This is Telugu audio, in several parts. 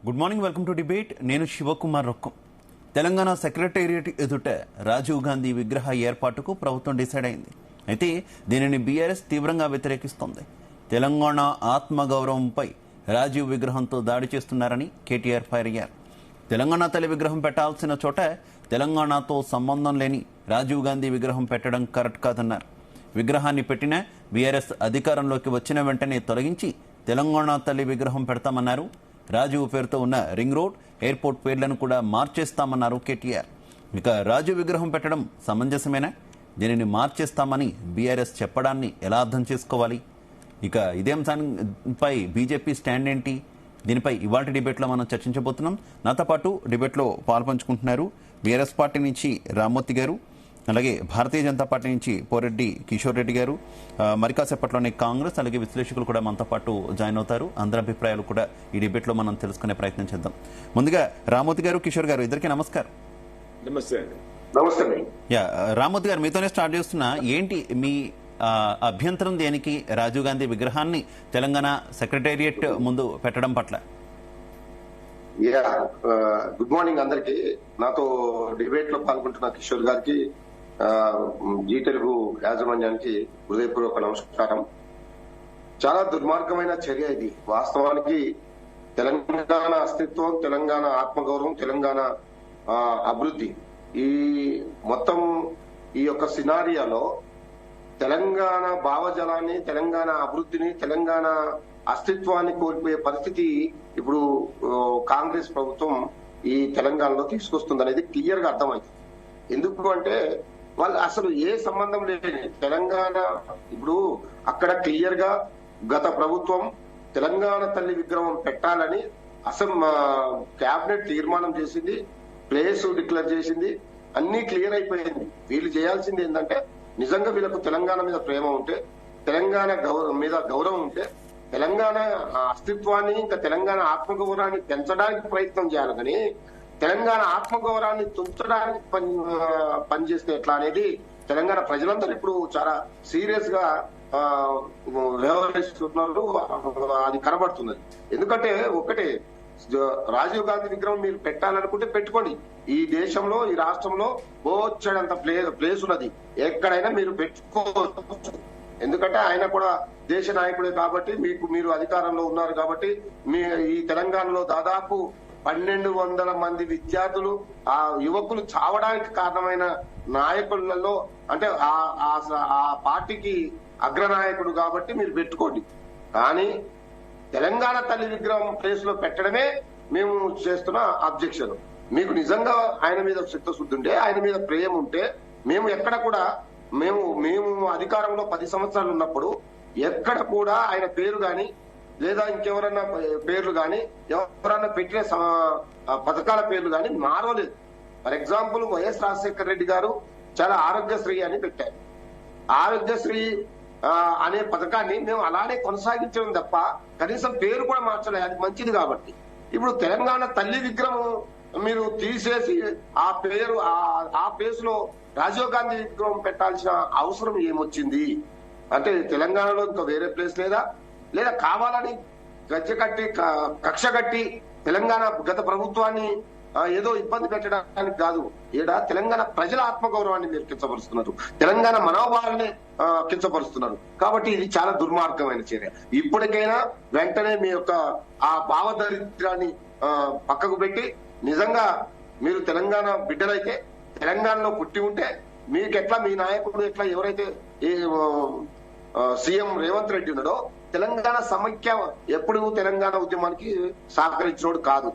Good morning, welcome to debate. నేను శివకుమార్ రొక్కం. తెలంగాణ సెక్రటేరియట్ ఎదుట రాజీవ్ గాంధీ విగ్రహ ఏర్పాటుకు ప్రభుత్వం డిసైడ్ అయింది. అయితే దీనిని బీఆర్ఎస్ తీవ్రంగా వ్యతిరేకిస్తోంది. తెలంగాణ ఆత్మగౌరవంపై రాజీవ్ విగ్రహంతో దాడి చేస్తున్నారని కేటీఆర్ ఫైర్ అయ్యారు. తెలంగాణ తల్లి విగ్రహం పెట్టాల్సిన చోట తెలంగాణతో సంబంధం లేని రాజీవ్ గాంధీ విగ్రహం పెట్టడం కరెక్ట్ కాదన్నారు. విగ్రహాన్ని పెట్టిన బీఆర్ఎస్ అధికారంలోకి వచ్చిన వెంటనే తొలగించి తెలంగాణ తల్లి విగ్రహం పెడతామన్నారు. రాజీవ్ పేరుతో ఉన్న రింగ్ రోడ్, ఎయిర్పోర్ట్ పేర్లను కూడా మార్చేస్తామన్నారు కేటీఆర్. ఇక రాజీవ్ విగ్రహం పెట్టడం సమంజసమేనా? దీనిని మార్చేస్తామని బీఆర్ఎస్ చెప్పడాన్ని ఎలా అర్థం చేసుకోవాలి? ఇక ఇదే అంశానికి బీజేపీ స్టాండ్ ఏంటి? దీనిపై ఇవాళ డిబేట్లో మనం చర్చించబోతున్నాం. నాతో పాటు డిబేట్లో పాల్పంచుకుంటున్నారు బీఆర్ఎస్ పార్టీ నుంచి రామ్మూర్తి గారు, అలాగే భారతీయ జనతా పార్టీ నుంచి పోరెడ్డి కిషోర్ రెడ్డి గారు, మరి కాసేపట్లోనే కాంగ్రెస్ అలాగే విశ్లేషకులు కూడా మనతో పాటు జాయిన్ అవుతారు. అందరి అభిప్రాయాలు కూడా ఈ డిబేట్లో మనం తెలుసుకునే ప్రయత్నం చేద్దాం. ముందుగా రామ్మూర్తి గారు, కిషోర్ గారు, ఇద్దరికి నమస్కారం. నమస్తే. రామ్మూర్తి గారు, మీతోనే స్టార్ట్ చేస్తున్నా. ఏంటి మీ అభ్యంతరం దేనికి రాజీవ్ గాంధీ విగ్రహాన్ని తెలంగాణ సెక్రటేరియట్ ముందు పెట్టడం పట్ల? గుడ్ మార్నింగ్ అందరికి. నాతో డిబేట్ లో పాల్గొంటున్న కిషోర్ గారికి, జీ తెలుగు యాజమాన్యానికి హృదయపూర్వక నమస్కారం. చాలా దుర్మార్గమైన చర్య ఇది. వాస్తవానికి తెలంగాణ అస్తిత్వం, తెలంగాణ ఆత్మగౌరవం, తెలంగాణ అభివృద్ధి, ఈ మొత్తం ఈ యొక్క సినారియాలో తెలంగాణ భావజలాన్ని, తెలంగాణ అభివృద్ధిని, తెలంగాణ అస్తిత్వాన్ని కోల్పోయే పరిస్థితి ఇప్పుడు కాంగ్రెస్ ప్రభుత్వం ఈ తెలంగాణలో తీసుకొస్తుంది అనేది క్లియర్ గా అర్థమైంది. ఎందుకు అంటే వాళ్ళు అసలు ఏ సంబంధం లేని తెలంగాణ, ఇప్పుడు అక్కడ క్లియర్ గా గత ప్రభుత్వం తెలంగాణ తల్లి విగ్రహం పెట్టాలని క్యాబినెట్ తీర్మానం చేసింది, ప్లేస్ డిక్లేర్ చేసింది, అన్ని క్లియర్ అయిపోయింది. వీళ్ళు చేయాల్సింది ఏంటంటే, నిజంగా వీళ్ళకు తెలంగాణ మీద ప్రేమ ఉంటే, తెలంగాణ మీద గౌరవం ఉంటే, తెలంగాణ అస్తిత్వాన్ని, ఇంకా తెలంగాణ ఆత్మగౌరవాన్ని పెంచడానికి ప్రయత్నం చేయాలి. కానీ తెలంగాణ ఆత్మగౌరవాన్ని తుంచడానికి పనిచేస్తే ఎట్లా అనేది తెలంగాణ ప్రజలందరూ ఇప్పుడు చాలా సీరియస్ గా వ్యవహరిస్తున్నారు. అది కనబడుతున్నది. ఎందుకంటే ఒకటే, రాజీవ్ గాంధీ విగ్రహం మీరు పెట్టాలనుకుంటే పెట్టుకోండి. ఈ దేశంలో, ఈ రాష్ట్రంలో బోచ్చడంత ప్లేస్ ఉన్నది, ఎక్కడైనా మీరు పెట్టుకోవచ్చు. ఎందుకంటే ఆయన కూడా దేశ నాయకుడే కాబట్టి, మీరు అధికారంలో ఉన్నారు కాబట్టి, మీ ఈ తెలంగాణలో దాదాపు 1200 మంది విద్యార్థులు, ఆ యువకులు చావడానికి కారణమైన నాయకులలో, అంటే ఆ పార్టీకి అగ్రనాయకుడు కాబట్టి మీరు పెట్టుకోండి. కానీ తెలంగాణ తల్లి విగ్రహం ప్లేస్ లో పెట్టడమే మేము చేస్తున్న అబ్జెక్షన్. మీకు నిజంగా ఆయన మీద చిత్తశుద్ధి ఉంటే, ఆయన మీద ప్రేమ ఉంటే, మేము ఎక్కడ కూడా మేము అధికారంలో 10 సంవత్సరాలు ఉన్నప్పుడు ఎక్కడ కూడా ఆయన పేరు గాని లేదా ఇంకెవరన్నా పేర్లు గాని, ఎవరన్నా పెట్టిన పథకాల పేర్లు గాని మారలేదు. For example, YS Rajasekhara Reddy గారు చాలా ఆరోగ్యశ్రీ అని పెట్టారు. ఆరోగ్యశ్రీ అనే పథకాన్ని మేము అలానే కొనసాగించడం తప్ప కనీసం పేరు కూడా మార్చలేదు. అది మంచిది కాబట్టి. ఇప్పుడు తెలంగాణ తల్లి విగ్రహం మీరు తీసేసి ఆ పేరు ఆ ప్లేస్ లో రాజీవ్ గాంధీ విగ్రహం పెట్టాల్సిన అవసరం ఏమొచ్చింది? అంటే తెలంగాణలో ఇంకా వేరే ప్లేస్ లేదా కావాలని కక్ష కట్టి తెలంగాణ గత ప్రభుత్వాన్ని ఏదో ఇబ్బంది పెట్టడానికి కాదు. తెలంగాణ ప్రజల ఆత్మగౌరవాన్ని మీరు కించపరుస్తున్నారు, తెలంగాణ మనోభావాన్ని కించపరుస్తున్నారు. కాబట్టి ఇది చాలా దుర్మార్గమైన చర్య. ఇప్పటికైనా వెంటనే మీ యొక్క ఆ భావదరిద్రాన్ని పక్కకు పెట్టి, నిజంగా మీరు తెలంగాణ బిడ్డలైతే, తెలంగాణలో పుట్టి ఉంటే, మీకెట్లా మీ నాయకుడు ఎట్లా ఎవరైతే సీఎం రేవంత్ రెడ్డి ఉన్నాడో, తెలంగాణ సమైక్య ఎప్పుడు తెలంగాణ ఉద్యమానికి సహకరించినోడు కాదు,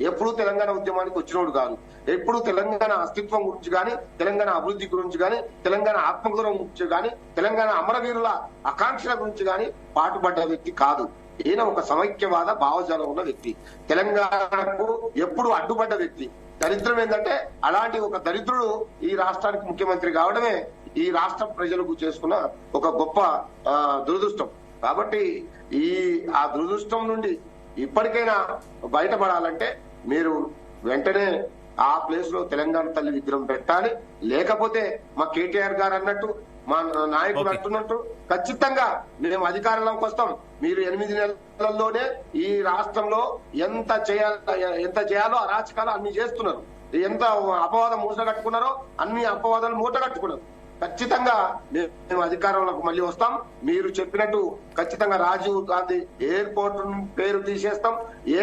ఎప్పుడు తెలంగాణ ఉద్యమానికి వచ్చినోడు కాదు, ఎప్పుడు తెలంగాణ అస్తిత్వం గురించి కానీ, తెలంగాణ అభివృద్ధి గురించి కానీ, తెలంగాణ ఆత్మగౌరవం గురించి కానీ, తెలంగాణ అమరవీరుల ఆకాంక్షల గురించి కానీ పాటుపడ్డ వ్యక్తి కాదు. ఈయన ఒక సమైక్యవాద భావజాలం ఉన్న వ్యక్తి, తెలంగాణకు ఎప్పుడు అడ్డుపడ్డ వ్యక్తి. దరిద్రం ఏంటంటే, అలాంటి ఒక దరిద్రుడు ఈ రాష్ట్రానికి ముఖ్యమంత్రి కావడమే ఈ రాష్ట్ర ప్రజలకు చేసుకున్న ఒక గొప్ప దురదృష్టం. కాబట్టి ఆ దురదృష్టం నుండి ఇప్పటికైనా బయటపడాలంటే మీరు వెంటనే ఆ ప్లేస్ లో తెలంగాణ తల్లి విగ్రహం పెట్టాలి. లేకపోతే మా కేటీఆర్ గారు అన్నట్టు, మా నాయకుడు అంటున్నట్టు ఖచ్చితంగా మేము అధికారంలోకి వస్తాం. మీరు 8 నెలల్లోనే ఈ రాష్ట్రంలో ఎంత చేయాలో అరాచకాలు అన్ని చేస్తున్నారు. ఎంత అపవాదం మూట కట్టుకున్నారో అన్ని అపవాదాలు మూట కట్టుకున్నారు. ఖచ్చితంగా మేము అధికారంలోకి మళ్ళీ వస్తాం. మీరు చెప్పినట్టు ఖచ్చితంగా రాజీవ్ గాంధీ ఎయిర్పోర్ట్ పేరు తీసేస్తాం.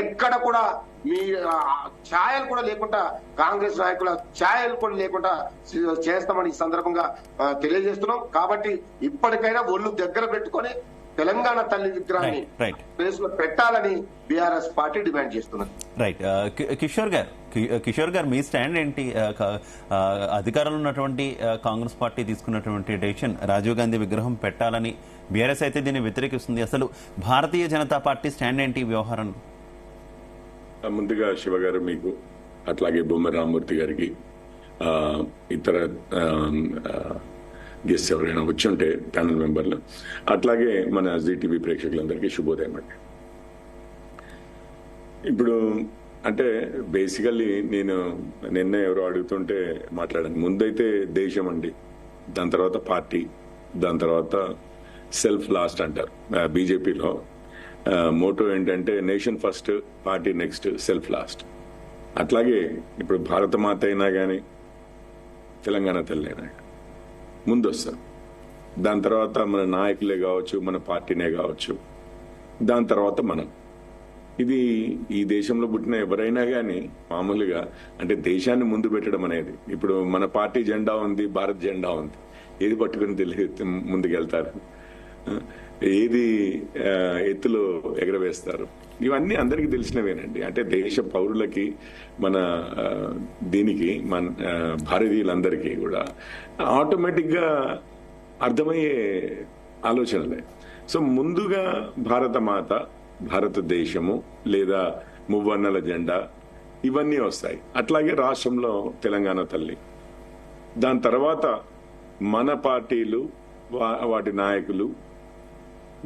ఎక్కడ కూడా మీ ఛాయలు కూడా లేకుండా, కాంగ్రెస్ నాయకుల ఛాయలు కూడా లేకుండా చేస్తామని ఈ సందర్భంగా తెలియజేస్తున్నాం. కాబట్టి ఇప్పటికైనా ఒళ్ళు దగ్గర పెట్టుకొని తెలంగాణ తల్లి విగ్రహాన్ని ప్లేస్ లో పెట్టాలని బీఆర్ఎస్ పార్టీ డిమాండ్ చేస్తున్నది. రైట్. కిషోర్ గారు మీ స్టాండ్ ఏంటి? అధికారంలో ఉన్నటువంటి కాంగ్రెస్ పార్టీ తీసుకున్నటువంటి డెసిషన్ రాజీవ్ గాంధీ విగ్రహం పెట్టాలని, బీఆర్ఎస్ అయితే దీన్ని వ్యతిరేకిస్తుంది. అసలు భారతీయ జనతా పార్టీ స్టాండ్ ఏంటి ఈ వ్యవహారంలో? ముందుగా శివ గారు మీకు, అట్లాగే బొమ్మ రామమూర్తి గారికి, ఇతర గెస్ట్ ఎవరైనా వచ్చి ఉంటే ప్యానల్ మెంబర్లు, అట్లాగే మన జీటీవీ ప్రేక్షకులందరికీ శుభోదయం అండి. ఇప్పుడు అంటే బేసికల్లీ నేను నిన్న ఎవరో అడుగుతుంటే మాట్లాడాను. ముందైతే దేశం అండి, దాని తర్వాత పార్టీ, దాని తర్వాత సెల్ఫ్ లాస్ట్ అంటారు. బీజేపీలో మోటో ఏంటంటే nation first, party next, self last. అట్లాగే ఇప్పుడు భారత మాత అయినా కానీ తెలంగాణ తల్లి అయినా ముందు వస్తారు. దాని తర్వాత మన నాయకులే కావచ్చు, మన పార్టీనే కావచ్చు, దాని తర్వాత మనం. ఇది ఈ దేశంలో పుట్టిన ఎవరైనా కానీ మామూలుగా అంటే దేశాన్ని ముందు పెట్టడం అనేది, ఇప్పుడు మన పార్టీ జెండా ఉంది, భారత్ జెండా ఉంది, ఏది పట్టుకుని ముందుకెళ్తారు, ఏది ఎత్తులో ఎగరవేస్తారు, ఇవన్నీ అందరికీ తెలిసినవేనండి. అంటే దేశ పౌరులకి, మన దీనికి, మన భారతీయులందరికీ కూడా ఆటోమేటిక్ గా అర్థమయ్యే ఆలోచనలే. సో ముందుగా భారత మాత, భారతదేశము లేదా మువ్వన్నెల జెండా ఇవన్నీ వస్తాయి. అట్లాగే రాష్ట్రంలో తెలంగాణ తల్లి, దాని తర్వాత మన పార్టీలు, వాటి నాయకులు,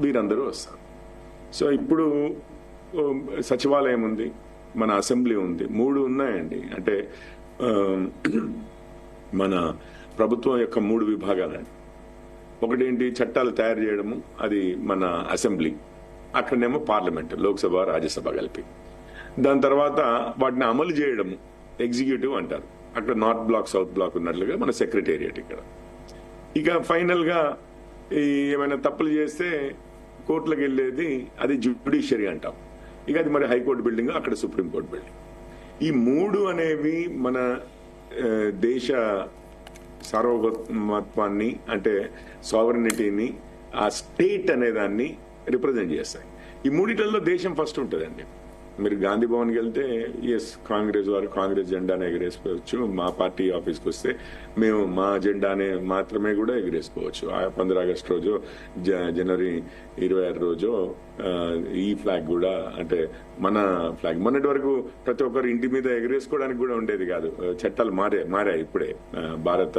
వీరందరూ వస్తారు. సో ఇప్పుడు సచివాలయం ఉంది, మన అసెంబ్లీ ఉంది, 3 ఉన్నాయండి. అంటే మన ప్రభుత్వం యొక్క 3 విభాగాలండి. ఒకటేంటి, చట్టాలు తయారు చేయడము, అది మన అసెంబ్లీ, అక్కడనేమో పార్లమెంట్, లోక్సభ, రాజ్యసభ కలిపి. దాని తర్వాత వాటిని అమలు చేయడము ఎగ్జిక్యూటివ్ అంటారు. అక్కడ నార్త్ బ్లాక్, సౌత్ బ్లాక్ ఉన్నట్లుగా మన సెక్రటేరియట్ ఇక్కడ. ఇక ఫైనల్ గా ఏమైనా తప్పులు చేస్తే కోర్టులకు వెళ్ళేది అది జ్యుడిషియరీ అంటాం. ఇక అది మరి హైకోర్టు బిల్డింగ్, అక్కడ సుప్రీంకోర్టు బిల్డింగ్. ఈ 3 అనేవి మన దేశ సార్వభౌమత్వాన్ని, అంటే సావరనిటీని, ఆ స్టేట్ అనే దాన్ని రిప్రజెంట్ చేస్తాయి. ఈ 3 దేశం ఫస్ట్ ఉంటుందండి. మీరు గాంధీ భవన్కి వెళ్తే ఎస్, కాంగ్రెస్ వారు కాంగ్రెస్ జెండానే ఎగరేసుకోవచ్చు. మా పార్టీ ఆఫీస్కి వస్తే మేము మా జెండానే మాత్రమే కూడా ఎగరేసుకోవచ్చు. 15 ఆగస్టు రోజు, జనవరి 26 రోజు ఈ ఫ్లాగ్ కూడా, అంటే మన ఫ్లాగ్, మొన్నటి వరకు ప్రతి ఒక్కరు ఇంటి మీద ఎగరేసుకోవడానికి కూడా ఉండేది కాదు. చట్టాలు మారాయి ఇప్పుడే భారత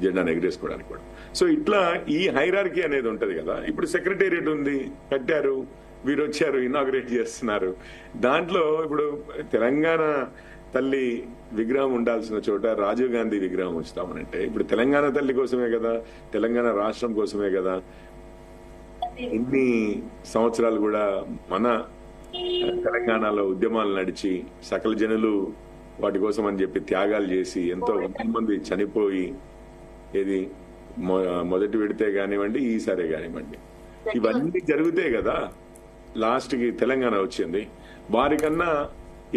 జెండాను ఎగరేసుకోవడానికి కూడా. సో ఇట్లా ఈ హైరార్కీ అనేది ఉంటది కదా. ఇప్పుడు సెక్రటేరియట్ ఉంది, కట్టారు, వీరు వచ్చారు, ఇనాగ్రేట్ చేస్తున్నారు. దాంట్లో ఇప్పుడు తెలంగాణ తల్లి విగ్రహం ఉండాల్సిన చోట రాజీవ్ గాంధీ విగ్రహం ఉంచుతామనంటే, ఇప్పుడు తెలంగాణ తల్లి కోసమే కదా, తెలంగాణ రాష్ట్రం కోసమే కదా ఇన్ని సంవత్సరాలు కూడా మన తెలంగాణలో ఉద్యమాలు నడిచి, సకల జనులు వాటి కోసం అని చెప్పి త్యాగాలు చేసి, ఎంతో మంది చనిపోయి, ఏది మొదటి విడితే కానివ్వండి, ఈసారే కానివ్వండి, ఇవన్నీ జరిగితే కదా లాస్ట్ కి తెలంగాణ వచ్చింది. వారికన్నా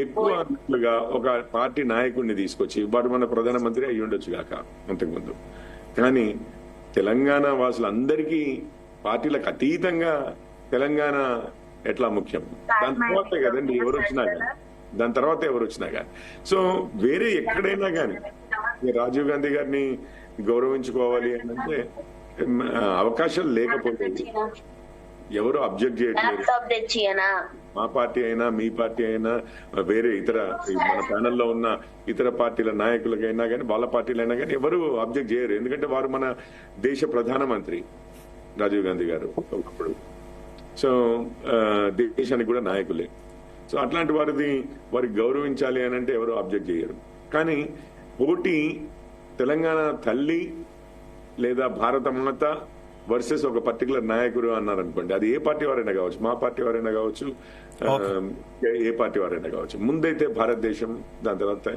ఎక్కువగా ఒక పార్టీ నాయకుడిని తీసుకొచ్చి, వారు మన ప్రధానమంత్రి అయ్యి ఉండొచ్చు కాక అంతకుముందు, కానీ తెలంగాణ వాసులందరికీ పార్టీలకు అతీతంగా తెలంగాణ ఎట్లా ముఖ్యం, దాని తర్వాతే కదండి ఎవరు వచ్చినా కానీ, దాని తర్వాత ఎవరు వచ్చినా కానీ. సో వేరే ఎక్కడైనా కానీ రాజీవ్ గాంధీ గారిని గౌరవించుకోవాలి అంటే అవకాశాలు లేకపోతే ఎవరు అబ్జెక్ట్ చేయట్లేదు. మా పార్టీ అయినా, మీ పార్టీ అయినా, వేరే ఇతర మన ప్యానెల్లో ఉన్న ఇతర పార్టీల నాయకులకైనా కానీ, వాళ్ళ పార్టీలైనా కానీ ఎవరు అబ్జెక్ట్ చేయరు. ఎందుకంటే వారు మన దేశ ప్రధానమంత్రి రాజీవ్ గాంధీ గారు ఒకప్పుడు. సో దేశానికి కూడా నాయకులే. సో అట్లాంటి వారికి గౌరవించాలి అని అంటే ఎవరు అబ్జెక్ట్ చేయరు. కానీ పోటీ తెలంగాణ తల్లి లేదా భారత మాత వర్సెస్ ఒక పర్టికులర్ నాయకుడు అన్నారు అనుకోండి, అది ఏ పార్టీ వారైనా కావచ్చు, మా పార్టీ వారైనా కావచ్చు, ఏ పార్టీ వారైనా కావచ్చు. ముందైతే భారతదేశం, దాని తర్వాత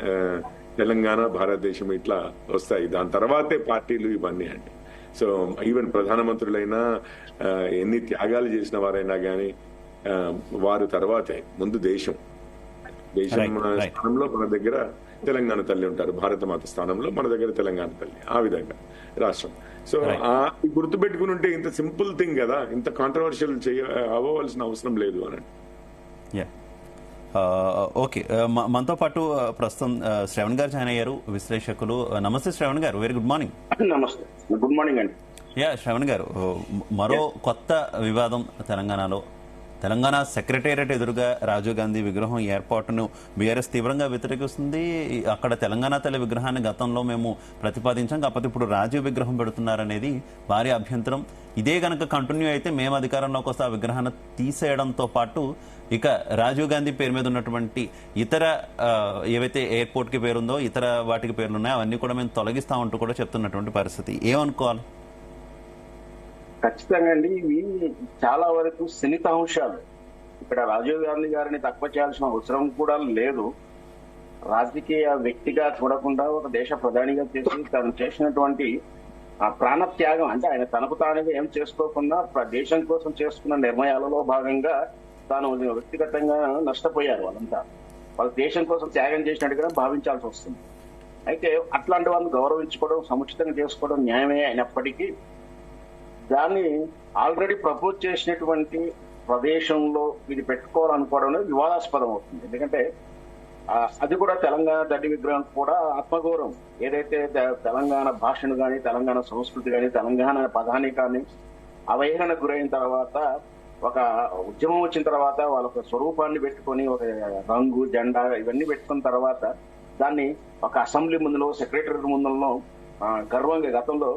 తెలంగాణ, భారతదేశం ఇట్లా వస్తాయి. దాని తర్వాతే పార్టీలు ఇవన్నీ అండి. సో ఈవెన్ ప్రధానమంత్రులైనా ఎన్ని త్యాగాలు చేసిన వారైనా కానీ వారు తర్వాతే, ముందు దేశం స్థానంలో మన దగ్గర తెలంగాణ తల్లి ఉంటారు, భారతమాత స్థానంలో మన దగ్గర తెలంగాణ తల్లి, ఆ విధంగా రాష్ట్రం. సో గుర్తుపెట్టుకుని ఉంటే ఇంత సింపుల్ థింగ్ కదా, ఇంత కాంట్రవర్షియల్ అవ్వవలసిన అవసరం లేదు అని. ఓకే, మనతో పాటు ప్రస్తుతం శ్రవణ్ గారు జాయిన్ అయ్యారు, విశ్లేషకులు. నమస్తే శ్రవణ్ గారు, వెరీ గుడ్ మార్నింగ్. నమస్తే, గుడ్ మార్నింగ్ అండి. శ్రవణ్ గారు, మరో కొత్త వివాదం తెలంగాణలో. తెలంగాణ సెక్రటేరియట్ ఎదురుగా రాజీవ్ గాంధీ విగ్రహం ఏర్పాటును బీఆర్ఎస్ తీవ్రంగా వ్యతిరేకిస్తుంది. అక్కడ తెలంగాణ తల్లి విగ్రహాన్ని గతంలో మేము ప్రతిపాదించాం, కాకపోతే ఇప్పుడు రాజీవ్ విగ్రహం పెడుతున్నారనేది భారీ అభ్యంతరం. ఇదే గనక కంటిన్యూ అయితే మేము అధికారంలోకి వస్తే ఆ విగ్రహాన్ని తీసేయడంతో పాటు ఇక రాజీవ్ గాంధీ పేరు మీద ఉన్నటువంటి ఇతర ఏవైతే ఎయిర్పోర్ట్ కి పేరుందో, ఇతర వాటికి పేర్లు ఉన్నాయో అవన్నీ కూడా మేము తొలగిస్తామంటూ కూడా చెప్తున్నటువంటి పరిస్థితి. ఏమనుకోవాలి? ఖచ్చితంగా అండి, ఇవి చాలా వరకు సున్నిత అంశాలు. ఇక్కడ రాజీవ్ గాంధీ గారిని తక్కువ చేయాల్సిన అవసరం కూడా లేదు. రాజకీయ వ్యక్తిగా చూడకుండా ఒక దేశ ప్రధానిగా చేసి తను చేసినటువంటి ఆ ప్రాణత్యాగం, అంటే ఆయన తనకు తానుగా ఏం చేసుకోకుండా దేశం కోసం చేసుకున్న నిర్ణయాలలో భాగంగా తాను వ్యక్తిగతంగా నష్టపోయారు. వాళ్ళ దేశం కోసం త్యాగం చేసినట్టుగా భావించాల్సి వస్తుంది. అయితే అట్లాంటి వాళ్ళని గౌరవించుకోవడం, సముచితంగా చేసుకోవడం న్యాయమే అయినప్పటికీ దాన్ని ఆల్రెడీ ప్రపోజ్ చేసినటువంటి ప్రదేశంలో ఇది పెట్టుకోవాలనుకోవడం అనేది వివాదాస్పదం అవుతుంది. ఎందుకంటే అది కూడా తెలంగాణ తల్లి విగ్రహం కూడా ఆత్మగౌరవం. ఏదైతే తెలంగాణ భాషను కానీ, తెలంగాణ సంస్కృతి కానీ, తెలంగాణ పదానికాన్ని అవహేళనకు గురైన తర్వాత, ఒక ఉద్యమం వచ్చిన తర్వాత వాళ్ళ స్వరూపాన్ని పెట్టుకొని, ఒక రంగు, జెండా ఇవన్నీ పెట్టుకున్న తర్వాత దాన్ని ఒక అసెంబ్లీ ముందులో, సెక్రటరీ ముందులో గర్వంగా, గతంలో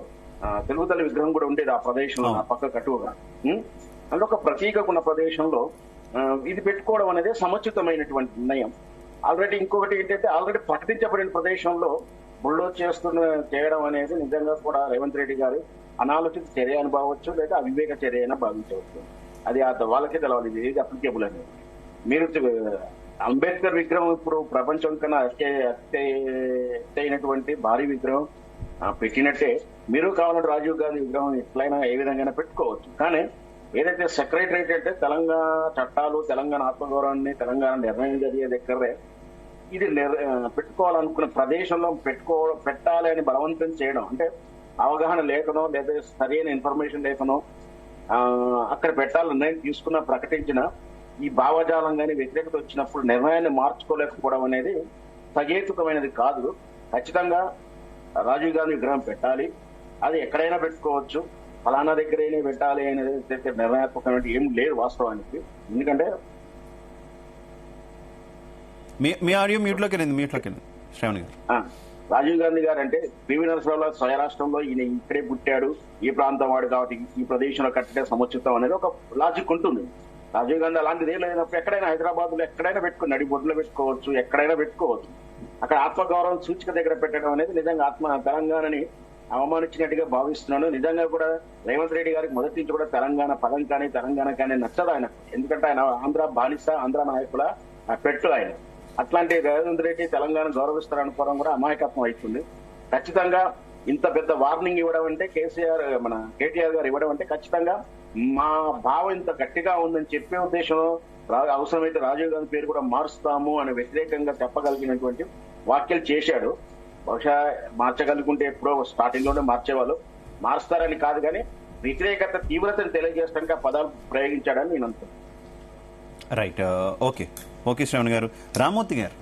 తెలుగు తల్లి విగ్రహం కూడా ఉండేది ఆ ప్రదేశంలో, ఆ పక్క కటువుగా. అందులో ఒక ప్రతీకకు ఉన్న ప్రదేశంలో ఇది పెట్టుకోవడం అనేది సముచితమైనటువంటి నిర్ణయం. ఆల్రెడీ ఇంకొకటి ఏంటంటే, ఆల్రెడీ ప్రకటించబడిన ప్రదేశంలో బుల్డోజ్ చేయడం అనేది నిజంగా కూడా రేవంత్ రెడ్డి గారు అనాలోచిత చర్య అని భావచ్చు, లేదా అవివేక చర్య అయినా భావించవచ్చు. అది వాళ్ళకే తెలవాలి ఇది ఏది అప్లికేబుల్ అనేది. మీరు అంబేద్కర్ విగ్రహం ఇప్పుడు ప్రపంచం కన్నా అయినటువంటి భారీ విగ్రహం పెట్టినట్టే మీరు కావాలంటే రాజీవ్ గాంధీ విగ్రహం ఎట్లయినా ఏ విధంగా పెట్టుకోవచ్చు. కానీ ఏదైతే సెక్రటరేట్ అంటే తెలంగాణ చట్టాలు, తెలంగాణ ఆత్మగౌరవాన్ని, తెలంగాణ నిర్ణయం జరిగే దగ్గరే ఇది పెట్టుకోవాలనుకున్న ప్రదేశంలో పెట్టాలి అని బలవంతం చేయడం, అంటే అవగాహన లేకనో లేదా సరైన ఇన్ఫర్మేషన్ లేకనో అక్కడ పెట్టాలని నిర్ణయం తీసుకున్న, ప్రకటించిన ఈ భావజాలం కానీ వ్యతిరేకత వచ్చినప్పుడు నిర్ణయాన్ని మార్చుకోలేకపోవడం అనేది సహేతుకమైనది కాదు. ఖచ్చితంగా రాజీవ్ గాంధీ విగ్రహం పెట్టాలి, అది ఎక్కడైనా పెట్టుకోవచ్చు, ఫలానా దగ్గరైనా పెట్టాలి అనేది నిర్ణయాత్మకమైన ఏం లేదు వాస్తవానికి. ఎందుకంటే మీ ఆడియో మ్యూట్లోకి వెళ్ళింది శ్రవణ్ గారు. రాజీవ్ గాంధీ గారు అంటే పివి నరసింహరావు స్వయ రాష్ట్రంలో ఈయన ఇక్కడే పుట్టాడు, ఈ ప్రాంతం వాడు కాబట్టి ఈ ప్రదేశంలో కట్టే సముచితం అనేది ఒక లాజిక్ ఉంటుంది. రాజీవ్ గాంధీ అలాంటిది ఏం లేనప్పుడు ఎక్కడైనా హైదరాబాద్ లో ఎక్కడైనా పెట్టుకుని, నడిబొడ్లో పెట్టుకోవచ్చు, ఎక్కడైనా పెట్టుకోవచ్చు. అక్కడ ఆత్మగౌరవం సూచిక దగ్గర పెట్టడం అనేది నిజంగా తెలంగాణని అవమానించినట్టుగా భావిస్తున్నాను. నిజంగా కూడా రేవంత్ రెడ్డి గారికి మొదటి నుంచి కూడా తెలంగాణ పదం కానీ, తెలంగాణ కానీ నచ్చదు ఆయన. ఎందుకంటే ఆయన ఆంధ్ర బానిస, ఆంధ్ర నాయకుల పెట్టు ఆయన. అట్లాంటి రేవంత్ రెడ్డి తెలంగాణ గౌరవిస్తారనుకోవడం కూడా అమాయకత్వం అవుతుంది. ఖచ్చితంగా ఇంత పెద్ద వార్నింగ్ ఇవ్వడం అంటే కేటీఆర్ గారు ఇవ్వడం అంటే ఖచ్చితంగా మా భావం ఇంత గట్టిగా ఉందని చెప్పే ఉద్దేశంలో అవసరమైతే రాజీవ్ గాంధీ పేరు కూడా మారుస్తాము అని వ్యతిరేకంగా చెప్పగలిగినటువంటి వ్యాఖ్యలు చేశాడు. బహుశా మార్చగలుగుంటే ఎప్పుడో స్టార్టింగ్ లోనే మార్చేవాళ్ళు, మారుస్తారని కాదు కానీ వ్యతిరేకత తీవ్రతను తెలియజేయడానికి ఆ పదాలు ప్రయోగించాడని నేను అనుకుంటున్నాను. రైట్, ఓకే శ్రవణ్ గారు. రామ్మూర్తి గారు,